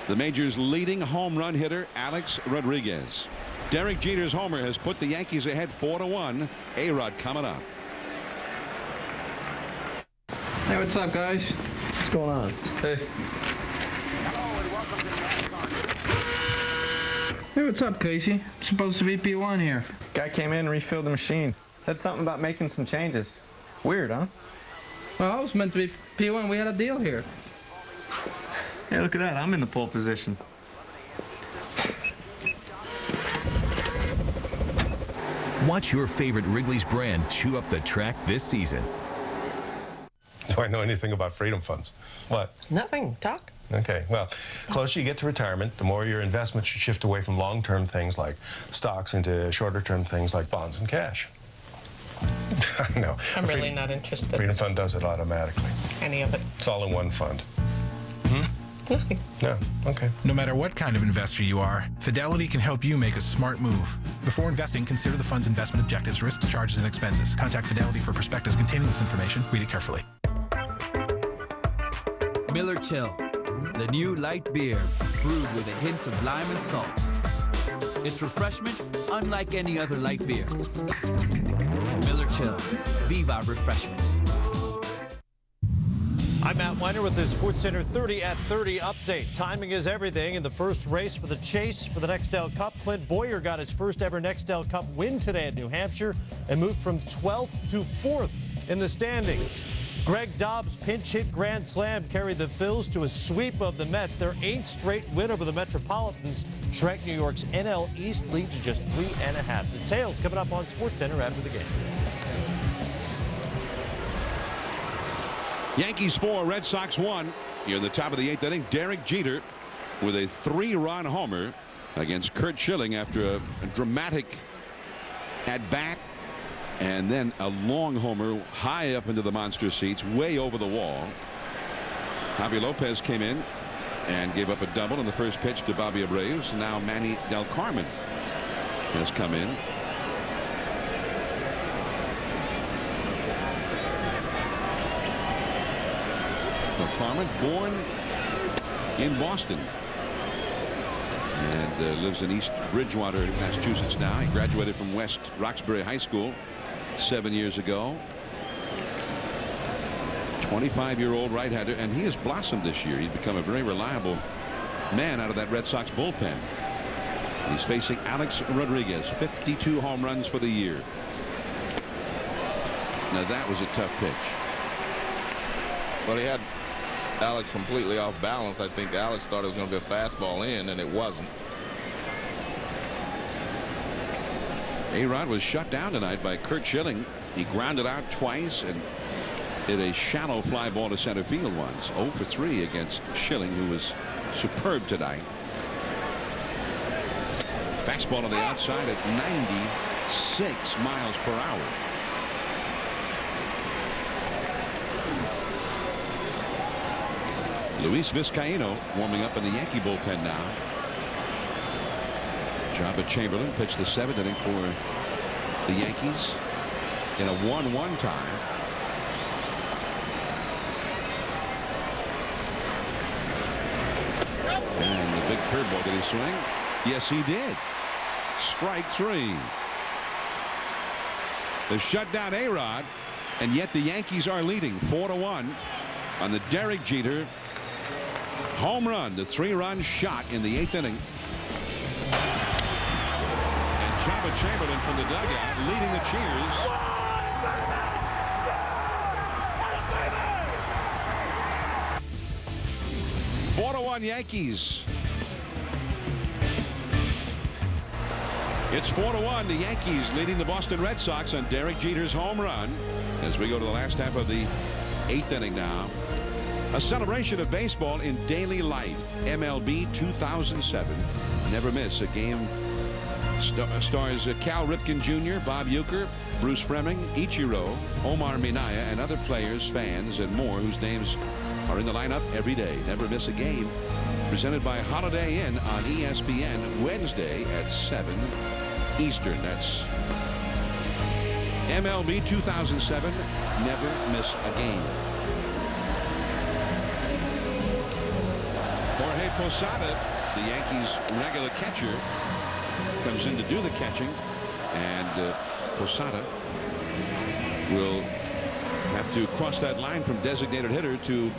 the major's leading home run hitter, Alex Rodriguez. Derek Jeter's homer has put the Yankees ahead 4-1. A-Rod coming up. Hey, what's up, guys? What's going on? Hey. Hey, what's up, Casey? I'm supposed to be P1 here. Guy came in and refilled the machine. Said something about making some changes. Weird, huh? Well, I was meant to be P1. We had a deal here. Hey, look at that. I'm in the pole position. Watch your favorite Wrigley's brand chew up the track this season. Do I know anything about freedom funds? What? Nothing. Talk. Okay, well, the closer you get to retirement, the more your investments should shift away from long-term things like stocks into shorter-term things like bonds and cash. No. I'm really not interested. Freedom Fund does it automatically. Any of it. It's all in one fund. Nothing. No, okay. No matter what kind of investor you are, Fidelity can help you make a smart move. Before investing, consider the fund's investment objectives, risks, charges, and expenses. Contact Fidelity for prospectus containing this information. Read it carefully. Miller Chill, the new light beer brewed with a hint of lime and salt. Its refreshment unlike any other light beer. Miller Chill, Viva Refreshment. I'm Matt Weiner with the SportsCenter 30 at 30 update. Timing is everything in the first race for the chase for the Nextel Cup. Clint Boyer got his first ever Nextel Cup win today at New Hampshire and moved from 12th to 4th in the standings. Greg Dobbs' pinch hit grand slam carried the Phils to a sweep of the Mets. Their 8th straight win over the Metropolitans shrank New York's NL East lead to just 3.5. Details coming up on SportsCenter after the game. Yankees 4, Red Sox 1. Here in the top of the 8th inning, Derek Jeter with a 3-run homer against Curt Schilling after a dramatic at-bat, and then a long homer high up into the monster seats, way over the wall. Javi Lopez came in and gave up a double in the first pitch to Bobby Abreu. So now Manny Del Carmen has come in. Del Carmen, born in Boston and lives in East Bridgewater, Massachusetts now. He graduated from West Roxbury High School 7 years ago. 25-year-old right-hander, and he has blossomed this year. He's become a very reliable man out of that Red Sox bullpen. He's facing Alex Rodriguez, 52 home runs for the year. Now that was a tough pitch. Well, he had Alex completely off balance. I think Alex thought it was going to be a fastball in, and it wasn't. A-Rod was shut down tonight by Curt Schilling. He grounded out twice and hit a shallow fly ball to center field once. 0 for 3 against Schilling, who was superb tonight. Fastball on the outside at 96 miles per hour. Luis Vizcaíno warming up in the Yankee bullpen now. Jabba Chamberlain pitched the 7th inning for the Yankees in a 1-1 tie. And the big curveball, did he swing? Yes, he did. Strike 3. They've shut down A-Rod, and yet the Yankees are leading 4-1 on the Derek Jeter home run, the 3-run shot in the 8th inning. And Jabba Chamberlain from the dugout leading the cheers. 4-1 Yankees. It's 4-1. The Yankees leading the Boston Red Sox on Derek Jeter's home run as we go to the last half of the 8th inning now. A celebration of baseball in daily life. MLB 2007. Never miss a game. Stars Cal Ripken Jr., Bob Uecker, Bruce Fleming, Ichiro, Omar Minaya, and other players, fans, and more whose names are in the lineup every day. Never miss a game. Presented by Holiday Inn on ESPN Wednesday at 7 Eastern. That's MLB 2007. Never miss a game. Jorge Posada, the Yankees' regular catcher, comes in to do the catching, and Posada will have to cross that line from designated hitter to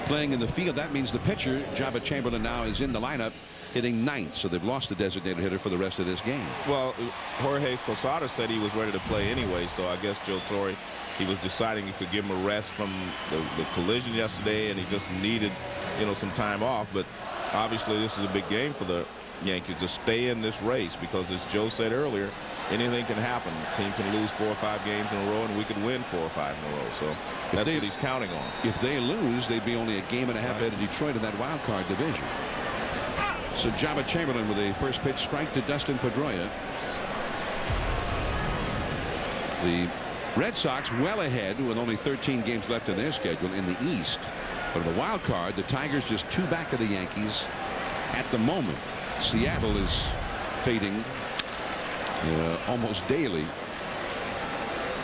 playing in the field. That means the pitcher, Jabba Chamberlain, now is in the lineup hitting 9th, so they've lost the designated hitter for the rest of this game. Well, Jorge Posada said he was ready to play anyway, so I guess Joe Torre, he was deciding he could give him a rest from the collision yesterday, and he just needed, some time off. But obviously this is a big game for the Yankees to stay in this race, because as Joe said earlier, anything can happen. The team can lose 4 or 5 games in a row, and we could win 4 or 5 in a row. So that's what he's counting on. If they lose, they'd be only a game and a half ahead of Detroit in that wild card division. So Jabba Chamberlain with a first pitch strike to Dustin Pedroia. The Red Sox well ahead with only 13 games left in their schedule in the East. But in the wild card, the Tigers just 2 back of the Yankees at the moment. Seattle is fading almost daily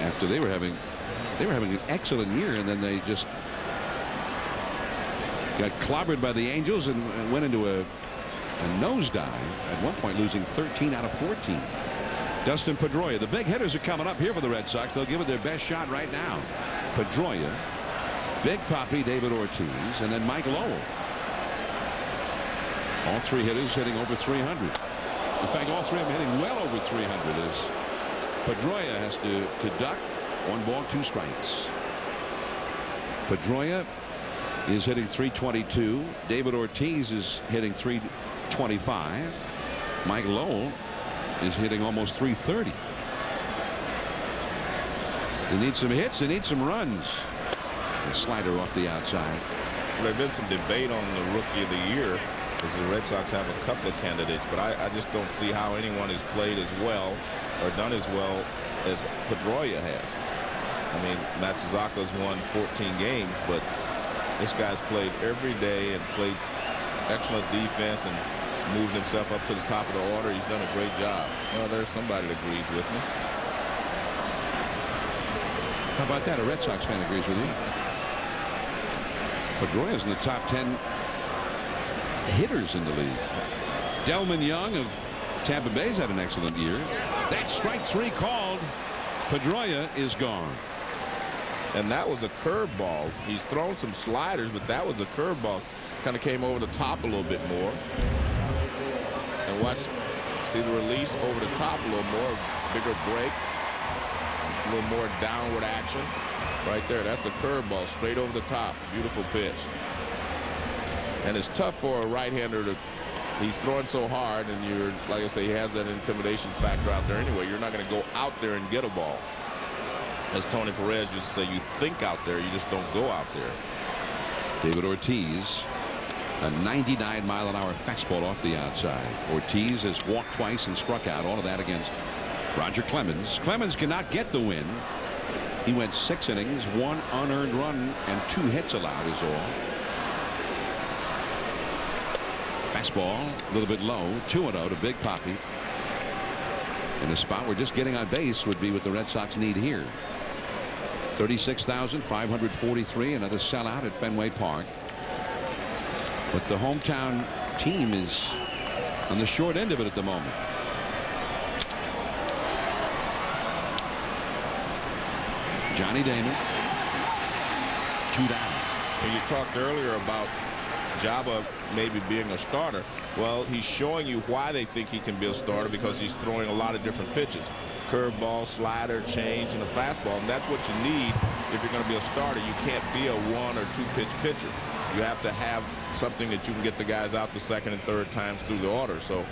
after they were having an excellent year, and then they just got clobbered by the Angels and went into a nosedive, at one point losing 13 out of 14. Dustin Pedroia. The big hitters are coming up here for the Red Sox. They'll give it their best shot right now. Pedroia, Big Papi, David Ortiz, and then Mike Lowell. All 3 hitters hitting over 300. In fact, all 3 of them hitting well over 300 as Pedroia has to duck. 1 ball, 2 strikes. Pedroia is hitting 322. David Ortiz is hitting 325. Mike Lowell is hitting almost 330. They need some hits. They need some runs. The slider off the outside. Well, there's been some debate on the Rookie of the Year, because the Red Sox have a couple of candidates, but I just don't see how anyone has played as well or done as well as Pedroia has. I mean, Matsuzaka's won 14 games, but this guy's played every day and played excellent defense and moved himself up to the top of the order. He's done a great job. Well, there's somebody that agrees with me. How about that? A Red Sox fan agrees with you. Pedroia's in the top 10 hitters in the league. Delman Young of Tampa Bay's had an excellent year. That strike 3 called. Pedroia is gone. And that was a curveball. He's thrown some sliders, but that was a curveball. Kind of came over the top a little bit more. And watch, see the release over the top a little more, bigger break, a little more downward action. Right there, that's a curveball straight over the top. Beautiful pitch. And it's tough for a right-hander to, he's throwing so hard, and you're, like I say, he has that intimidation factor out there anyway. You're not going to go out there and get a ball. As Tony Perez used to say, you think out there, you just don't go out there. David Ortiz, a 99-mile-an-hour fastball off the outside. Ortiz has walked twice and struck out, all of that against Roger Clemens. Clemens cannot get the win. He went 6 innings, 1 unearned run, and 2 hits allowed is all. Fastball, a little bit low, 2-0 to Big Papi. In a spot where just getting on base would be what the Red Sox need here. 36,543, another sellout at Fenway Park. But the hometown team is on the short end of it at the moment. Johnny Damon, 2 down. And you talked earlier about Jabba maybe being a starter. Well, he's showing you why they think he can be a starter, because he's throwing a lot of different pitches. Curveball, slider, change, and a fastball. And that's what you need if you're going to be a starter. You can't be a 1 or 2 pitch pitcher. You have to have something that you can get the guys out the second and third times through the order. So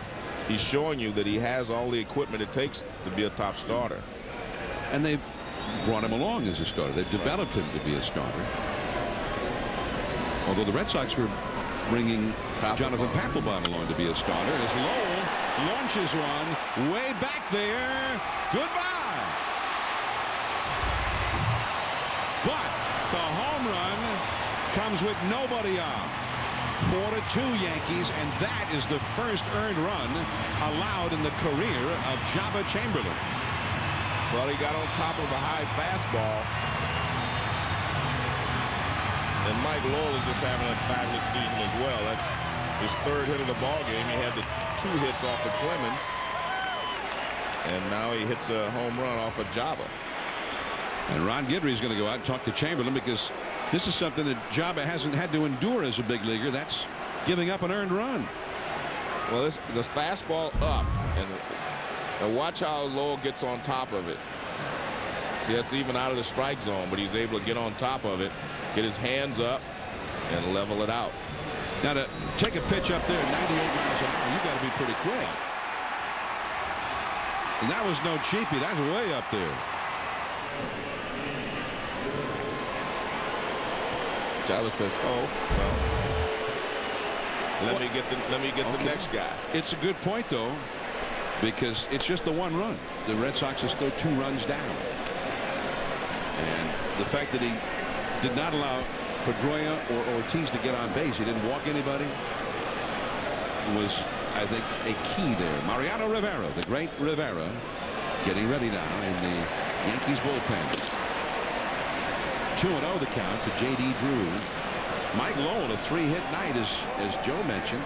he's showing you that he has all the equipment it takes to be a top starter. And they brought him along as a starter. They developed him to be a starter. Although the Red Sox were bringing Jonathan Papelbon along to be a starter. As Lowell launches one way back there. Goodbye. But the home run comes with nobody on. 4-2 Yankees, and that is the first earned run allowed in the career of Jabba Chamberlain. Well, he got on top of a high fastball. And Mike Lowell is just having a fabulous season as well. That's his third hit of the ball game. He had the 2 hits off of Clemens. And now he hits a home run off of Jabba. And Ron Guidry is going to go out and talk to Chamberlain, because this is something that Jabba hasn't had to endure as a big leaguer. That's giving up an earned run. Well, this fastball up, and watch how Lowell gets on top of it. See, that's even out of the strike zone, but he's able to get on top of it, get his hands up, and level it out. Now, to take a pitch up there at 98 miles an hour, you got to be pretty quick. And that was no cheapie. That's way up there. Jabba says, "Oh, well, let me get the next guy." It's a good point, though, because it's just the 1 run. The Red Sox are still 2 runs down, and the fact that he did not allow Pedroia or Ortiz to get on base, he didn't walk anybody, was, I think, a key there. Mariano Rivera, the great Rivera, getting ready now in the Yankees bullpen. 2-0 the count to J.D. Drew. Mike Lowell, a 3-hit night, as Joe mentioned.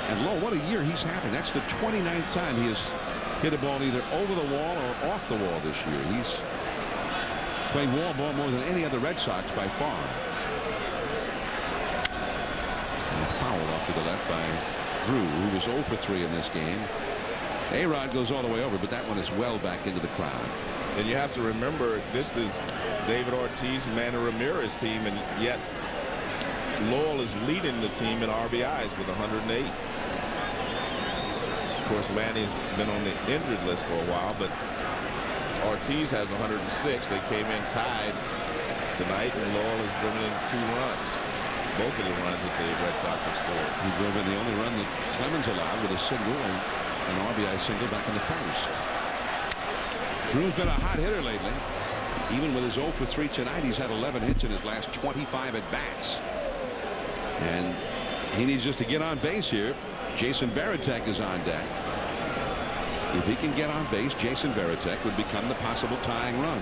And Lowell, what a year he's having. That's the 29th time he has hit a ball either over the wall or off the wall this year. He's played wall ball more than any other Red Sox by far. And a foul off to the left by Drew, who was 0 for 3 in this game. A-Rod goes all the way over, but that one is well back into the crowd. And you have to remember, this is David Ortiz and Manny Ramirez team, and yet Lowell is leading the team in RBIs with 108. Of course, Manny's been on the injured list for a while, but Ortiz has 106. They came in tied tonight, and Lowell has driven in 2 runs. Both of the runs that the Red Sox have scored. He drove in the only run that Clemens allowed with a single, and an RBI single back in the first. Drew's been a hot hitter lately. Even with his 0 for 3 tonight, he's had 11 hits in his last 25 at-bats. And he needs just to get on base here. Jason Varitek is on deck. If he can get on base, Jason Varitek would become the possible tying run.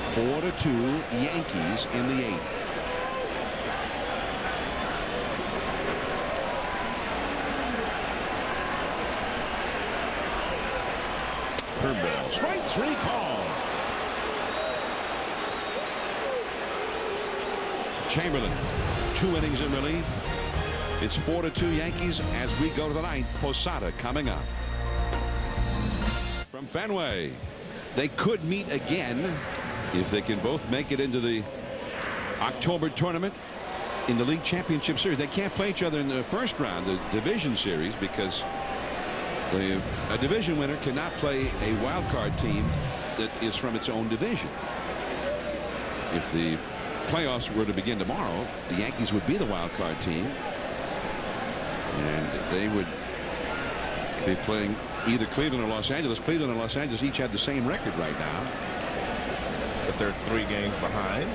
4-2 Yankees in the 8th. Curveball. Strike 3 call. Chamberlain, 2 innings in relief. It's 4-2 Yankees as we go to the 9th. Posada coming up. From Fenway, they could meet again if they can both make it into the October tournament in the league championship series. They can't play each other in the first round, the division series, because a division winner cannot play a wild card team that is from its own division. If the playoffs were to begin tomorrow, the Yankees would be the wild card team, and they would be playing either Cleveland or Los Angeles. Cleveland and Los Angeles each have the same record right now, but they're 3 games behind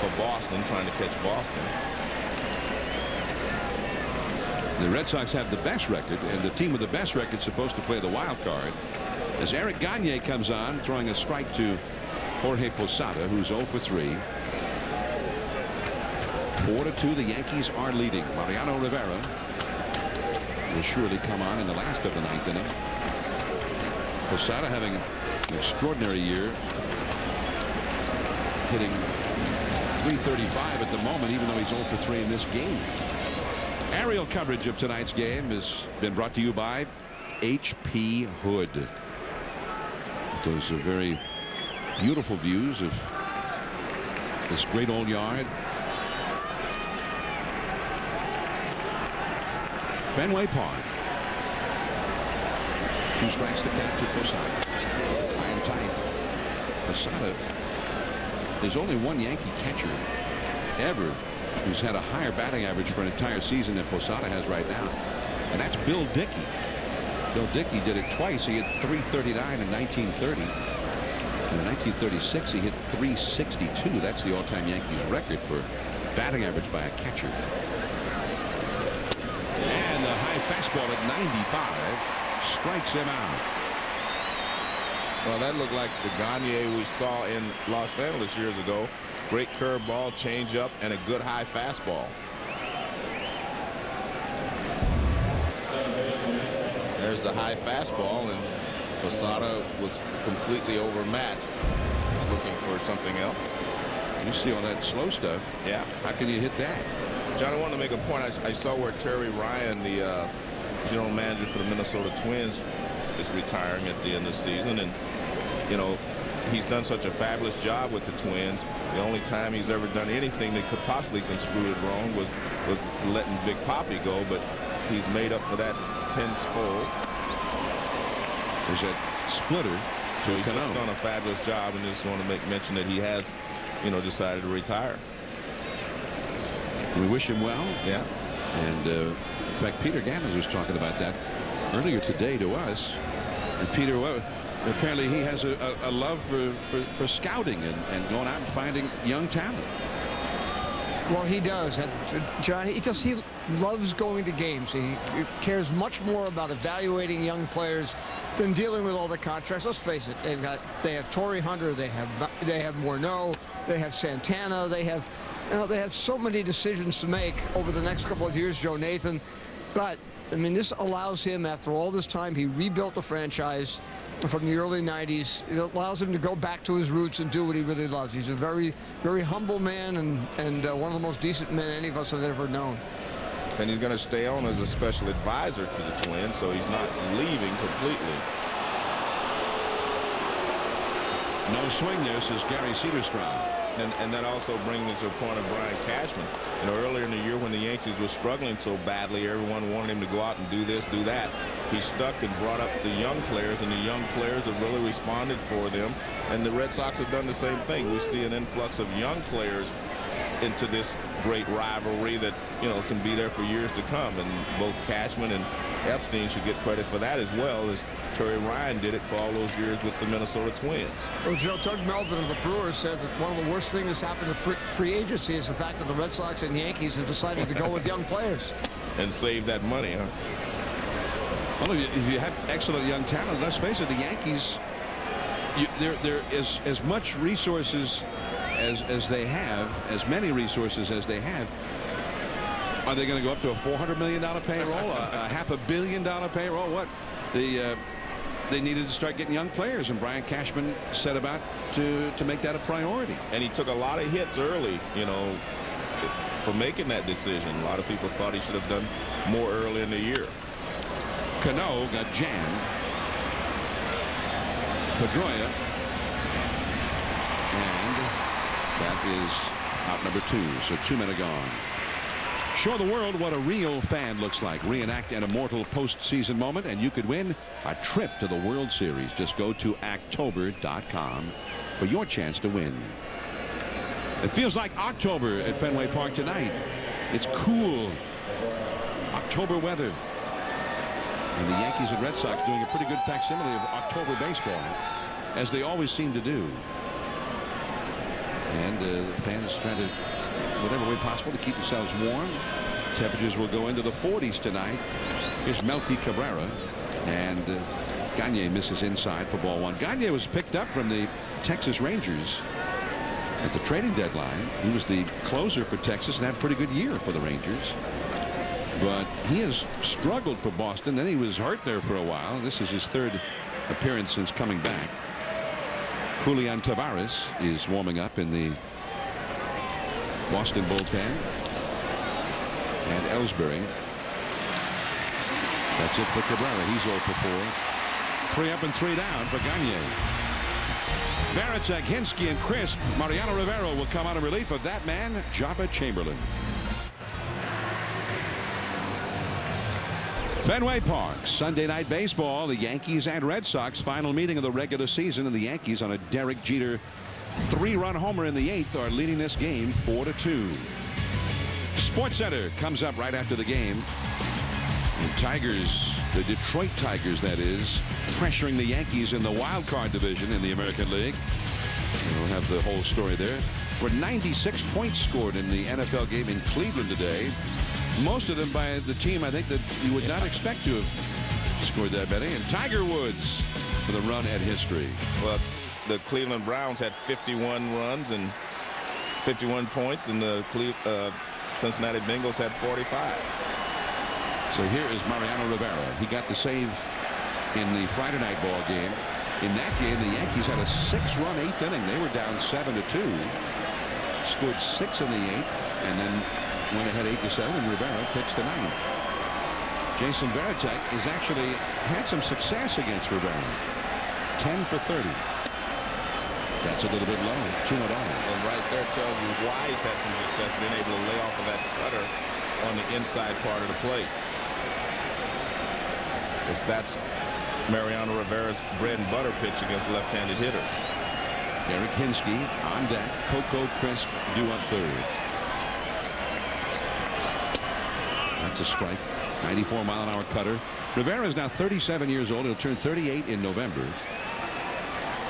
for Boston, trying to catch Boston. The Red Sox have the best record, and the team with the best record is supposed to play the wild card. As Eric Gagne comes on, throwing a strike to Jorge Posada, who's 0 for 3. 4-2, the Yankees are leading. Mariano Rivera will surely come on in the last of the 9th inning. Posada having an extraordinary year, hitting .335 at the moment, even though he's 0 for 3 in this game. Aerial coverage of tonight's game has been brought to you by H.P. Hood. Those are very Beautiful views of this great old yard. Fenway Park. 2 strikes the count to Posada. High and tight. Posada. There's only one Yankee catcher ever who's had a higher batting average for an entire season than Posada has right now, and that's Bill Dickey. Bill Dickey did it twice. He hit .339 in 1930. And in 1936, he hit .362. That's the all-time Yankees record for batting average by a catcher. And the high fastball at 95 strikes him out. Well, that looked like the Gagne we saw in Los Angeles years ago. Great curveball, changeup, and a good high fastball. There's the high fastball, and Posada was completely overmatched. He's looking for something else. You see all that slow stuff. Yeah. How can you hit that? John, I want to make a point. I saw where Terry Ryan, the general manager for the Minnesota Twins, is retiring at the end of the season. And, you know, he's done such a fabulous job with the Twins. The only time he's ever done anything that could possibly construe it wrong was letting Big Papi go. But he's made up for that tenfold. There's that splitter. So he's just done a fabulous job, and just want to make mention that he has, you know, decided to retire. We wish him well. Yeah. And in fact, Peter Gammons was talking about that earlier today to us. And Peter, well, apparently he has a love for scouting and going out and finding young talent. Well, he does, and John, because he loves going to games. He cares much more about evaluating young players than dealing with all the contracts. Let's face it, they have Torrey Hunter, they have Morneau, they have Santana, they have so many decisions to make over the next couple of years, Joe Nathan. But I mean, this allows him, after all this time, he rebuilt the franchise from the early 90s. It allows him to go back to his roots and do what he really loves. He's a very, very humble man and one of the most decent men any of us have ever known. And he's going to stay on as a special advisor to the Twins, so he's not leaving completely. No swing there, says Gary Cederstrom. And that also brings me to the point of Brian Cashman. You know, earlier in the year when the Yankees were struggling so badly, everyone wanted him to go out and do this, do that. He stuck and brought up the young players, and the young players have really responded for them. And the Red Sox have done the same thing. We see an influx of young players into this great rivalry that, you know, can be there for years to come. And both Cashman and Epstein should get credit for that, as well as Terry Ryan did it for all those years with the Minnesota Twins. Well, Joe, Doug Melvin of the Brewers said that one of the worst things that's happened to free agency is the fact that the Red Sox and Yankees have decided to go with young players. And save that money, huh? Well, if you have excellent young talent, let's face it, the Yankees, there is as much resources as they have, as many resources as they have. Are they going to go up to a $400 million payroll, a $500 million payroll? What? They needed to start getting young players, and Brian Cashman set about to make that a priority. And he took a lot of hits early, you know, for making that decision. A lot of people thought he should have done more early in the year. Cano got jammed. Pedroia. And that is out number 2. So 2 men are gone. Show the world what a real fan looks like. Reenact an immortal postseason moment, and you could win a trip to the World Series. Just go to Actober.com for your chance to win. It feels like October at Fenway Park tonight. It's cool. October weather. And the Yankees and Red Sox doing a pretty good facsimile of October baseball, as they always seem to do. And the fans trying to, whatever way possible, to keep themselves warm. Temperatures will go into the 40s tonight. Here's Melky Cabrera, and Gagne misses inside for ball 1. Gagne was picked up from the Texas Rangers at the trading deadline. He was the closer for Texas and had a pretty good year for the Rangers. But he has struggled for Boston. Then he was hurt there for a while. This is his 3rd appearance since coming back. Julian Tavares is warming up in the Boston bullpen. And Ellsbury. That's it for Cabrera. He's 0 for 4. 3 up and 3 down for Gagne. Varitek, Hinske, and Crisp. Mariano Rivera will come out in relief of that man, Jabba Chamberlain. Fenway Park, Sunday night baseball. The Yankees and Red Sox final meeting of the regular season, and the Yankees on a Derek Jeter 3-run homer in the 8th are leading this game 4-2. SportsCenter comes up right after the game. The Tigers, the Detroit Tigers that is, pressuring the Yankees in the wild card division in the American League. We'll have the whole story there. Were 96 points scored in the NFL game in Cleveland today. Most of them by the team I think that you would not expect to have scored that many. And Tiger Woods with a run at history. Well, the Cleveland Browns had 51 runs and 51 points, and the Cincinnati Bengals had 45. So here is Mariano Rivera. He got the save in the Friday night ball game. In that game, the Yankees had a 6-run 8th inning. They were down 7-2. Scored 6 in the 8th, and then went ahead 8-7, and Rivera pitched the 9th. Jason Varitek has actually had some success against Rivera. 10 for 30. That's a little bit low. 2-0. And right there tells you why he's had some success being able to lay off of that cutter on the inside part of the plate. Because that's Mariano Rivera's bread and butter pitch against left-handed hitters. Eric Hinske on deck. Coco Crisp due up third. That's a strike. 94-mile-an-hour cutter. Rivera is now 37 years old. He'll turn 38 in November.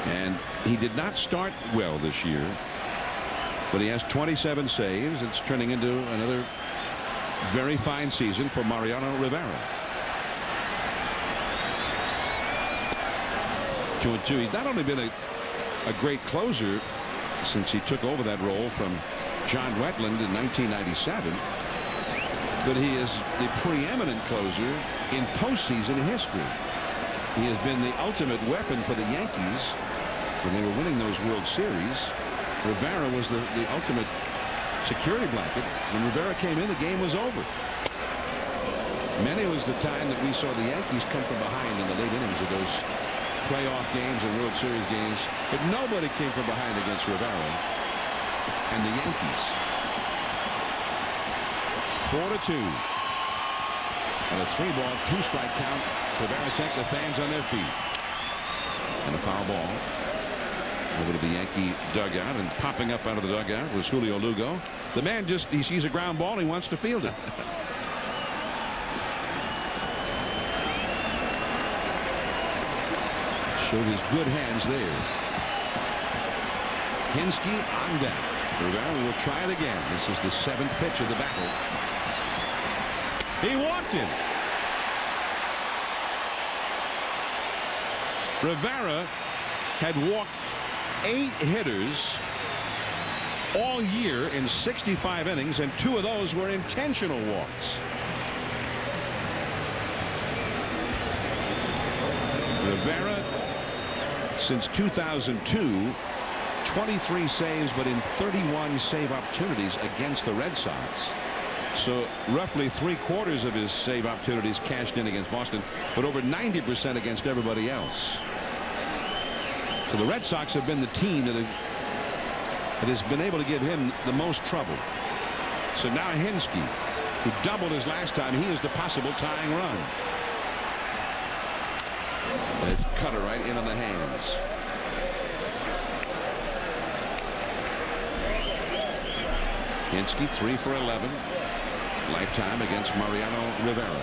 And he did not start well this year, but he has 27 saves. It's turning into another very fine season for Mariano Rivera. 2-2. He's not only been a great closer since he took over that role from John Wetland in 1997, but he is the preeminent closer in postseason history. He has been the ultimate weapon for the Yankees when they were winning those World Series. Rivera was the ultimate security blanket. When Rivera came in, the game was over. Many was the time that we saw the Yankees come from behind in the late innings of those playoff games and World Series games, but nobody came from behind against Rivera and the Yankees. 4-2. And a 3-ball, 2-strike count. Rivera take the fans on their feet. And a foul ball. Over to the Yankee dugout, and popping up out of the dugout was Julio Lugo. The man he sees a ground ball, and he wants to field it. Showed his good hands there. Hinske on deck. Rivera will try it again. This is the 7th pitch of the battle. He walked him. Rivera had walked 8 hitters all year in 65 innings, and 2 of those were intentional walks. Rivera, since 2002, 23 saves, but in 31 save opportunities against the Red Sox. So roughly 3/4 of his save opportunities cashed in against Boston, but over 90% against everybody else. So the Red Sox have been the team that has been able to give him the most trouble. So now Hinske, who doubled his last time, he is the possible tying run. It's cutter right in on the hands. Hinske 3 for 11. Lifetime against Mariano Rivera.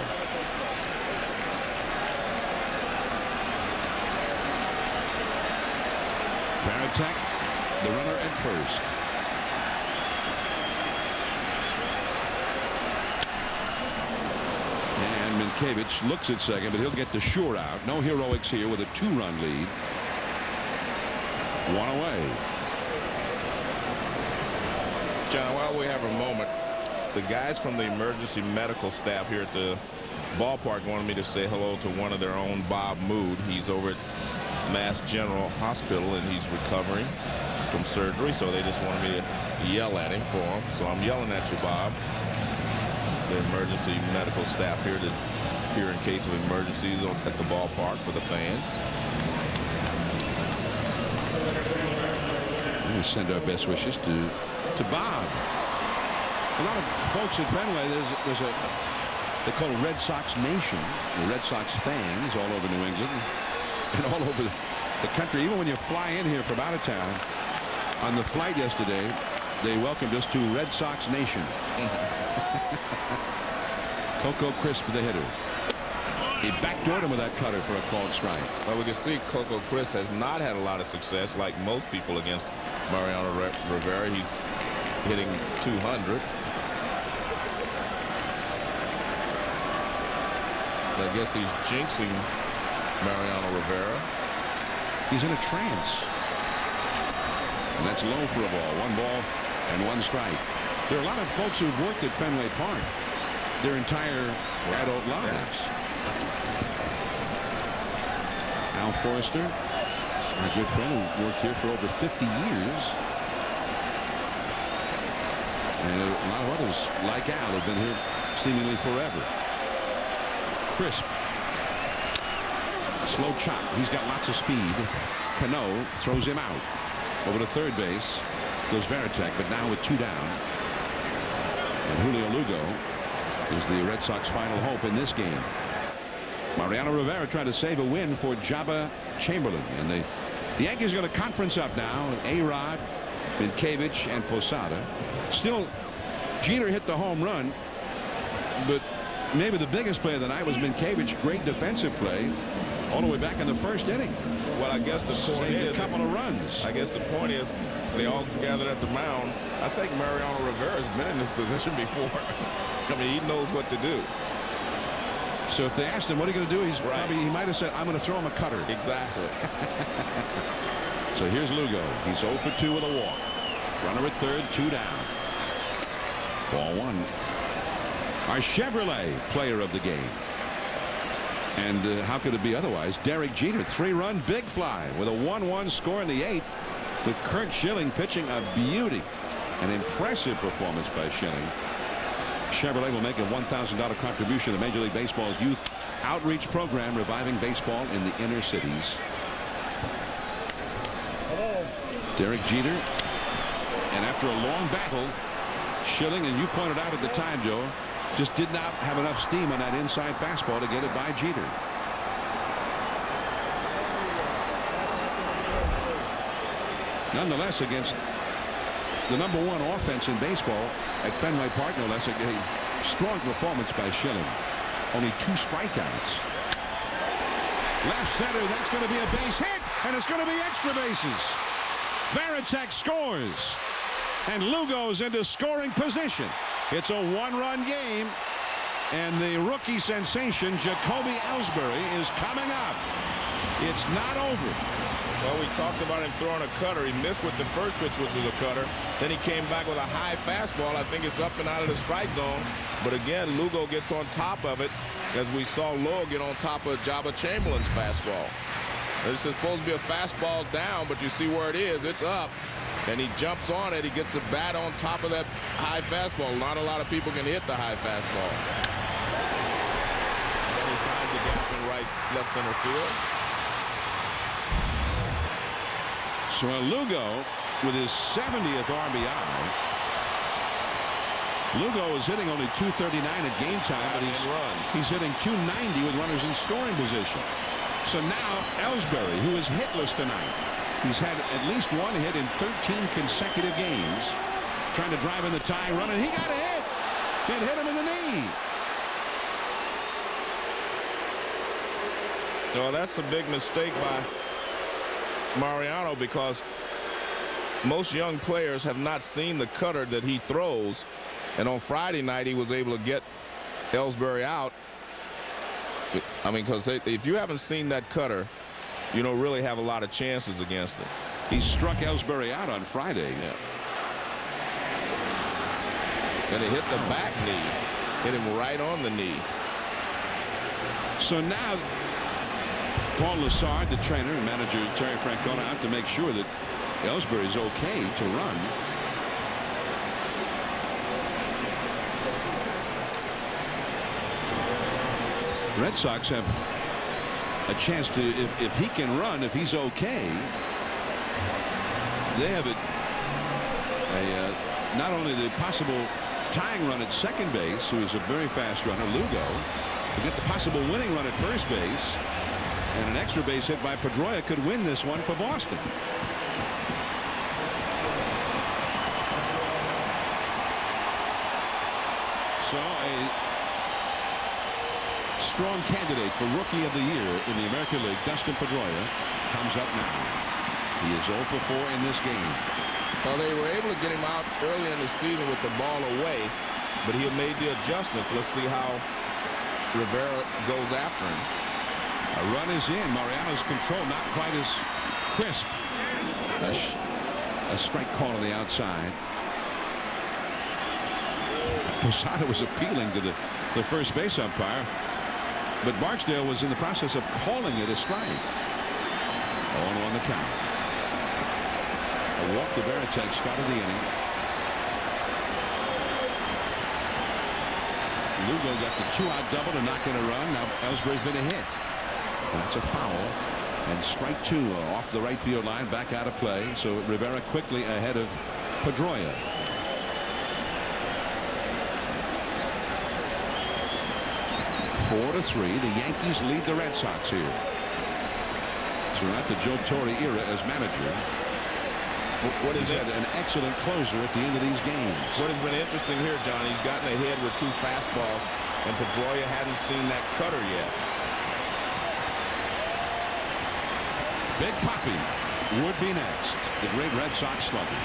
Varitek, the runner at first. And Minkiewicz looks at second, but he'll get the sure out. No heroics here with a 2-run lead. 1 away. John, while we have a moment, the guys from the emergency medical staff here at the ballpark wanted me to say hello to one of their own, Bob Mood. He's over at Mass General Hospital, and he's recovering from surgery, so they just wanted me to yell at him for him. So I'm yelling at you, Bob. The emergency medical staff here in case of emergencies at the ballpark for the fans. We send our best wishes to Bob. A lot of folks at Fenway, they call it Red Sox Nation. The Red Sox fans all over New England and all over the country. Even when you fly in here from out of town, on the flight yesterday, they welcomed us to Red Sox Nation. Coco Crisp, the hitter. He backdoored him with that cutter for a called strike. Well, we can see Coco Crisp has not had a lot of success like most people against Mariano Rivera. He's hitting 200. I guess he's jinxing Mariano Rivera. He's in a trance. And that's low for a ball. 1 ball and 1 strike. There are a lot of folks who've worked at Fenway Park their entire adult lives. Al Forrester, our good friend who worked here for over 50 years. And a lot of others like Al have been here seemingly forever. Crisp. Slow chop. He's got lots of speed. Cano throws him out. Over to third base goes Varitek, but now with 2 down. And Julio Lugo is the Red Sox final hope in this game. Mariano Rivera trying to save a win for Jabba Chamberlain. And the Yankees are going to conference up now. A-Rod, Minkevich, and Posada. Still, Jeter hit the home run, but maybe the biggest play of the night was Minkevich. Great defensive play all the way back in the first inning. Well, I guess the point is a couple of runs. I guess the point is they all gathered at the mound. I think Mariano Rivera's been in this position before. I mean, he knows what to do. So if they asked him what are you going to do, he might have said, I'm going to throw him a cutter. Exactly. So here's Lugo. He's 0 for 2 with a walk. Runner at third, 2 down. Ball 1. Our Chevrolet player of the game. And how could it be otherwise? Derek Jeter, 3-run big fly with a 1-1 score in the 8th, with Curt Schilling pitching a beauty. An impressive performance by Schilling. Chevrolet will make a $1,000 contribution to Major League Baseball's youth outreach program, reviving baseball in the inner cities. Derek Jeter, and after a long battle, Schilling, and you pointed out at the time, Joe, just did not have enough steam on that inside fastball to get it by Jeter. Nonetheless, against the #1 offense in baseball at Fenway Park, no less, a strong performance by Schilling. Only 2 strikeouts. Left center, that's going to be a base hit, and it's going to be extra bases. Varitek scores, and Lugo's into scoring position. It's a 1-run game, and the rookie sensation Jacoby Ellsbury is coming up. It's not over. Well, we talked about him throwing a cutter. He missed with the first pitch, which was a cutter. Then he came back with a high fastball. I think it's up and out of the strike zone. But again, Lugo gets on top of it, as we saw Lowe get on top of Jabba Chamberlain's fastball. This is supposed to be a fastball down, but you see where it is. It's up. And he jumps on it. He gets the bat on top of that high fastball. Not a lot of people can hit the high fastball. And he finds a gap in left center field. So Lugo with his 70th RBI. Lugo is hitting only .239 at game time, but he's hitting .290 with runners in scoring position. So now Ellsbury, who is hitless tonight, he's had at least 1 hit in 13 consecutive games, trying to drive in the tie run, and he got a hit. It hit him in the knee. No, that's a big mistake by Mariano, because most young players have not seen the cutter that he throws, and on Friday night he was able to get Ellsbury out. I mean, because if you haven't seen that cutter, you don't really have a lot of chances against it. He struck Ellsbury out on Friday. Yeah. And he hit the back knee, hit him right on the knee. So now Paul Lassard, the trainer, and manager Terry Francona out to make sure that Ellsbury is okay to run. Red Sox have a chance to, if he can run, if he's okay, they have a not only the possible tying run at second base, who is a very fast runner, Lugo, but get the possible winning run at first base, and an extra base hit by Pedroia could win this one for Boston. So a strong candidate for Rookie of the Year in the American League, Dustin Pedroia, comes up now. He is 0 for 4 in this game. Well, they were able to get him out early in the season with the ball away, but he had made the adjustments. Let's see how Rivera goes after him. A run is in. Mariano's control not quite as crisp. A strike call on the outside. Posada was appealing to the first base umpire, but Barksdale was in the process of calling it a strike. 0-1 the count. A walk to Varitek started the inning. Lugo got the 2-out double to knock in a run. Now Ellsbury's been a hit. And that's a foul. And strike 2 off the right field line, back out of play. So Rivera quickly ahead of Pedroia. Four to 3. The Yankees lead the Red Sox here. Throughout the Joe Torre era as manager, he's had an excellent closer at the end of these games. What has been interesting here, John, he's gotten ahead with 2 fastballs, and Pedroia hadn't seen that cutter yet. Big Papi would be next. The great Red Sox slugger.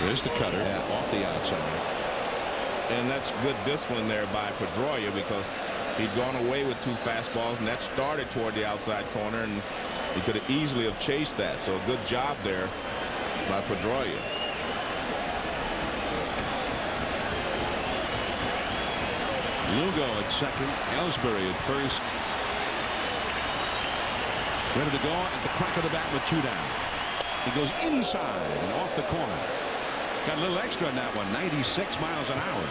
There's the cutter off the outside. And that's good discipline there by Pedroia, because he'd gone away with 2 fastballs, and that started toward the outside corner, and he could have easily have chased that. So a good job there by Pedroia. Lugo at second, Ellsbury at first. Ready to go at the crack of the bat with 2 down. He goes inside and off the corner. Got a little extra on that one, 96 miles an hour.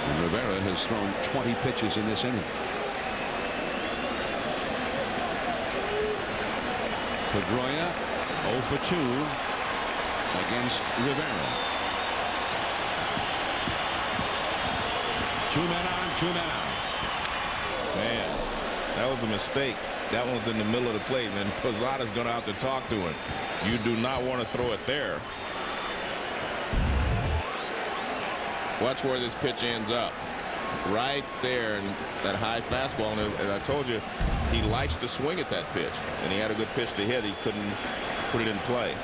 And Rivera has thrown 20 pitches in this inning. Pedroia 0 for 2 against Rivera. 2 men on, 2 men out. Man, that was a mistake. That one's in the middle of the plate, and Posada's going to have to talk to him. You do not want to throw it there. Watch where this pitch ends up. Right there, and that high fastball. And as I told you, he likes to swing at that pitch, and he had a good pitch to hit. He couldn't put it in play.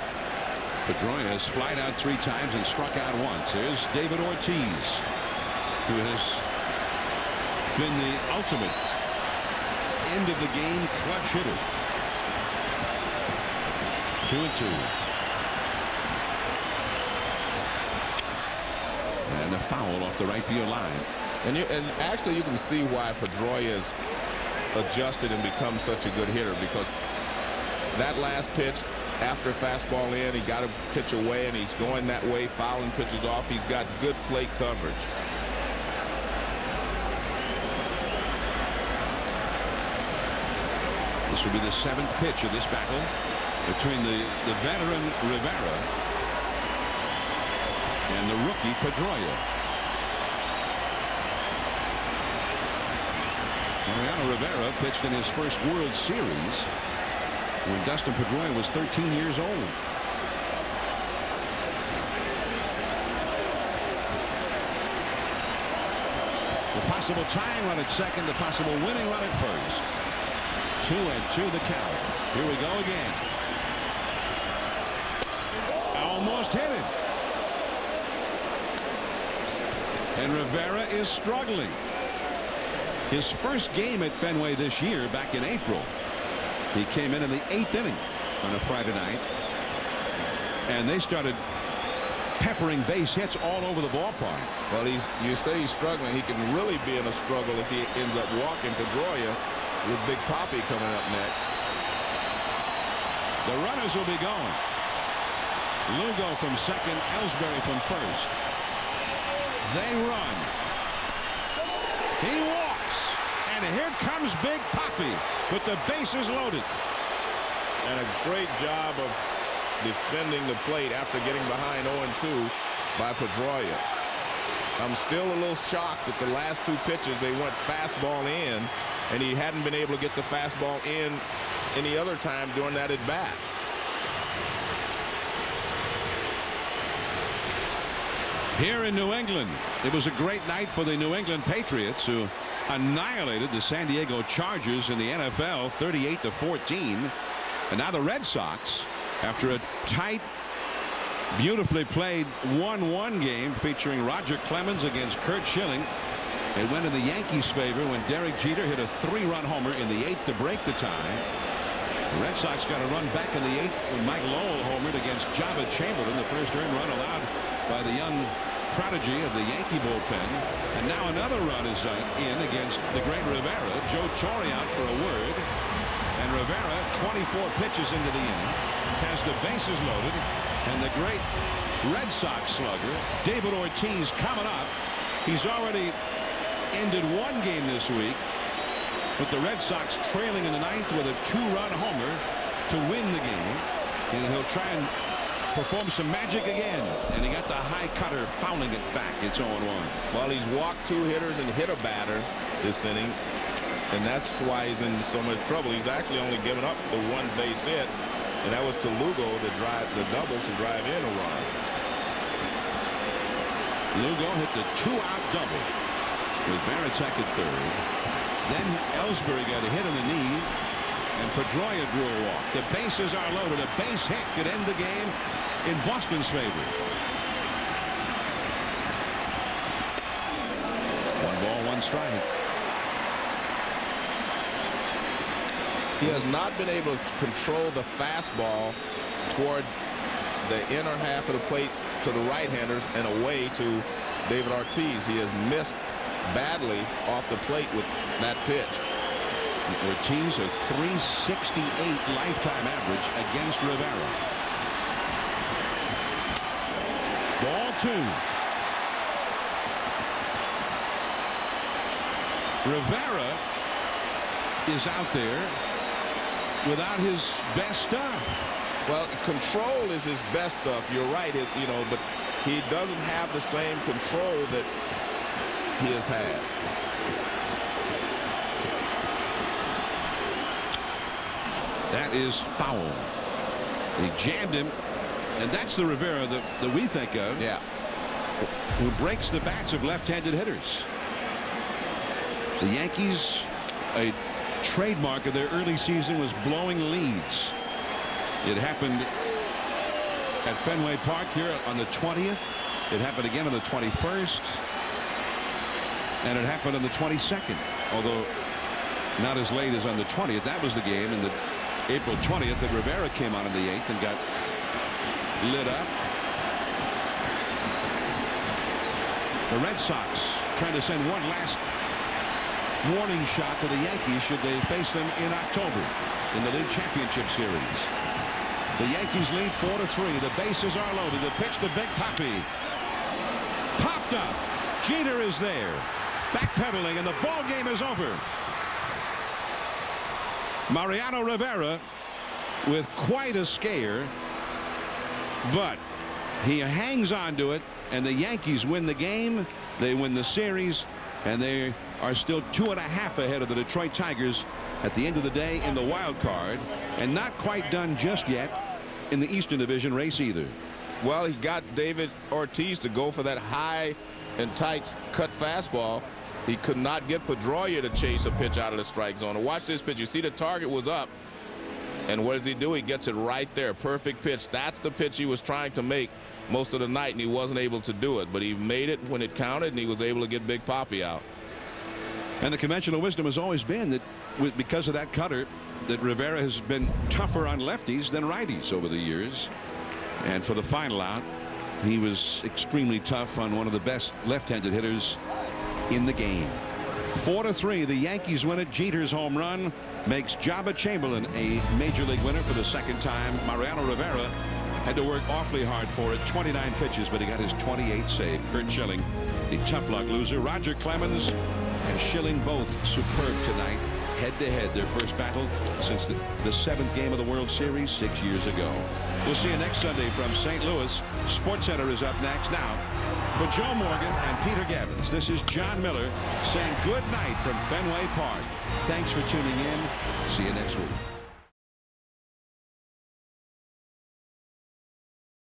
Pedroia has flied out 3 times and struck out once. Here's David Ortiz, who has been the ultimate end of the game clutch hitter. 2-2. And a foul off the right field line. And actually you can see why Pedroia's adjusted and become such a good hitter, because that last pitch after fastball in, he got a pitch away and he's going that way, fouling pitches off. He's got good plate coverage. This will be the 7th pitch of this battle between the veteran Rivera and the rookie Pedroia. Mariano Rivera pitched in his first World Series when Dustin Pedroia was 13 years old. The possible tying run at second, the possible winning run at first. 2-2 the count. Here we go again. Almost hit it. And Rivera is struggling. His first game at Fenway this year, back in April, he came in the 8th inning on a Friday night, and they started peppering base hits all over the ballpark. Well, you say he's struggling. He can really be in a struggle if he ends up walking Pedroia, with Big Papi coming up next. The runners will be going. Lugo from second, Ellsbury from first. They run. He walks, and And here comes Big Papi with the bases loaded. And a great job of defending the plate after getting behind 0-2 by Pedroia. I'm still a little shocked that the last two pitches they went fastball in, and he hadn't been able to get the fastball in any other time during that at bat. Here in New England, it was a great night for the New England Patriots, who annihilated the San Diego Chargers in the NFL 38-14. And now the Red Sox, after a tight, beautifully played 1-1 game featuring Roger Clemens against Curt Schilling, it went in the Yankees' favor when Derek Jeter hit a 3-run homer in the 8th to break the tie. The Red Sox got a run back in the 8th when Mike Lowell homered against Jabba Chamberlain, the first earned run allowed by the young prodigy of the Yankee bullpen. And now another run is in against the great Rivera. Joe Torre out for a word. And Rivera, 24 pitches into the inning, has the bases loaded. And the great Red Sox slugger, David Ortiz, coming up. He's already ended one game this week with the Red Sox trailing in the 9th with a 2-run homer to win the game. And he'll try and perform some magic again. And he got the high cutter, fouling it back. It's 0-1. Well, he's walked 2 hitters and hit a batter this inning. And that's why he's in so much trouble. He's actually only given up the 1 base hit. And that was to Lugo to drive the double to drive in a run. Lugo hit the 2-out double with Varitek at third. Then Ellsbury got a hit in the knee, and Pedroia drew a walk. The bases are loaded. A base hit could end the game in Boston's favor. 1 ball, 1 strike. He has not been able to control the fastball toward the inner half of the plate to the right-handers and away to David Ortiz. He has missed badly off the plate with that pitch. Ortiz a 368 lifetime average against Rivera. Ball 2. Rivera is out there without his best stuff. Well, control is his best stuff. You're right, but he doesn't have the same control that he has had. That is foul. He jammed him, and that's the Rivera that we think of. Yeah. Who breaks the bats of left-handed hitters. The Yankees, a trademark of their early season was blowing leads. It happened at Fenway Park here on the 20th. It happened again on the 21st. And it happened on the 22nd, although not as late as on the 20th. That was the game in the April 20th that Rivera came on in the 8th and got lit up. The Red Sox trying to send one last warning shot to the Yankees should they face them in October in the League Championship Series. The Yankees lead 4-3. The bases are loaded. The pitch to Big Papi. Popped up. Jeter is there. Backpedaling, and the ball game is over. Mariano Rivera with quite a scare, but he hangs on to it, and the Yankees win the game. They win the series, and they are still 2.5 ahead of the Detroit Tigers at the end of the day in the wild card, and not quite done just yet in the Eastern Division race either. Well, he got David Ortiz to go for that high and tight cut fastball. He could not get Pedroia to chase a pitch out of the strike zone. And watch this pitch. You see the target was up. And what does he do? He gets it right there. Perfect pitch. That's the pitch he was trying to make most of the night, and he wasn't able to do it. But he made it when it counted, and he was able to get Big Papi out. And the conventional wisdom has always been that because of that cutter, that Rivera has been tougher on lefties than righties over the years. And for the final out, he was extremely tough on one of the best left-handed hitters in the game. 4-3, the Yankees win it. Jeter's home run makes Jabba Chamberlain a major league winner for the second time. Mariano Rivera had to work awfully hard for it. 29 pitches, but he got his 28th save. Curt Schilling, the tough luck loser. Roger Clemens and Schilling both superb tonight. Head-to-head, their first battle since the 7th game of the World Series 6 years ago. We'll see you next Sunday from St. Louis. SportsCenter is up next. Now, for Joe Morgan and Peter Gabbins, this is John Miller saying good night from Fenway Park. Thanks for tuning in. See you next week.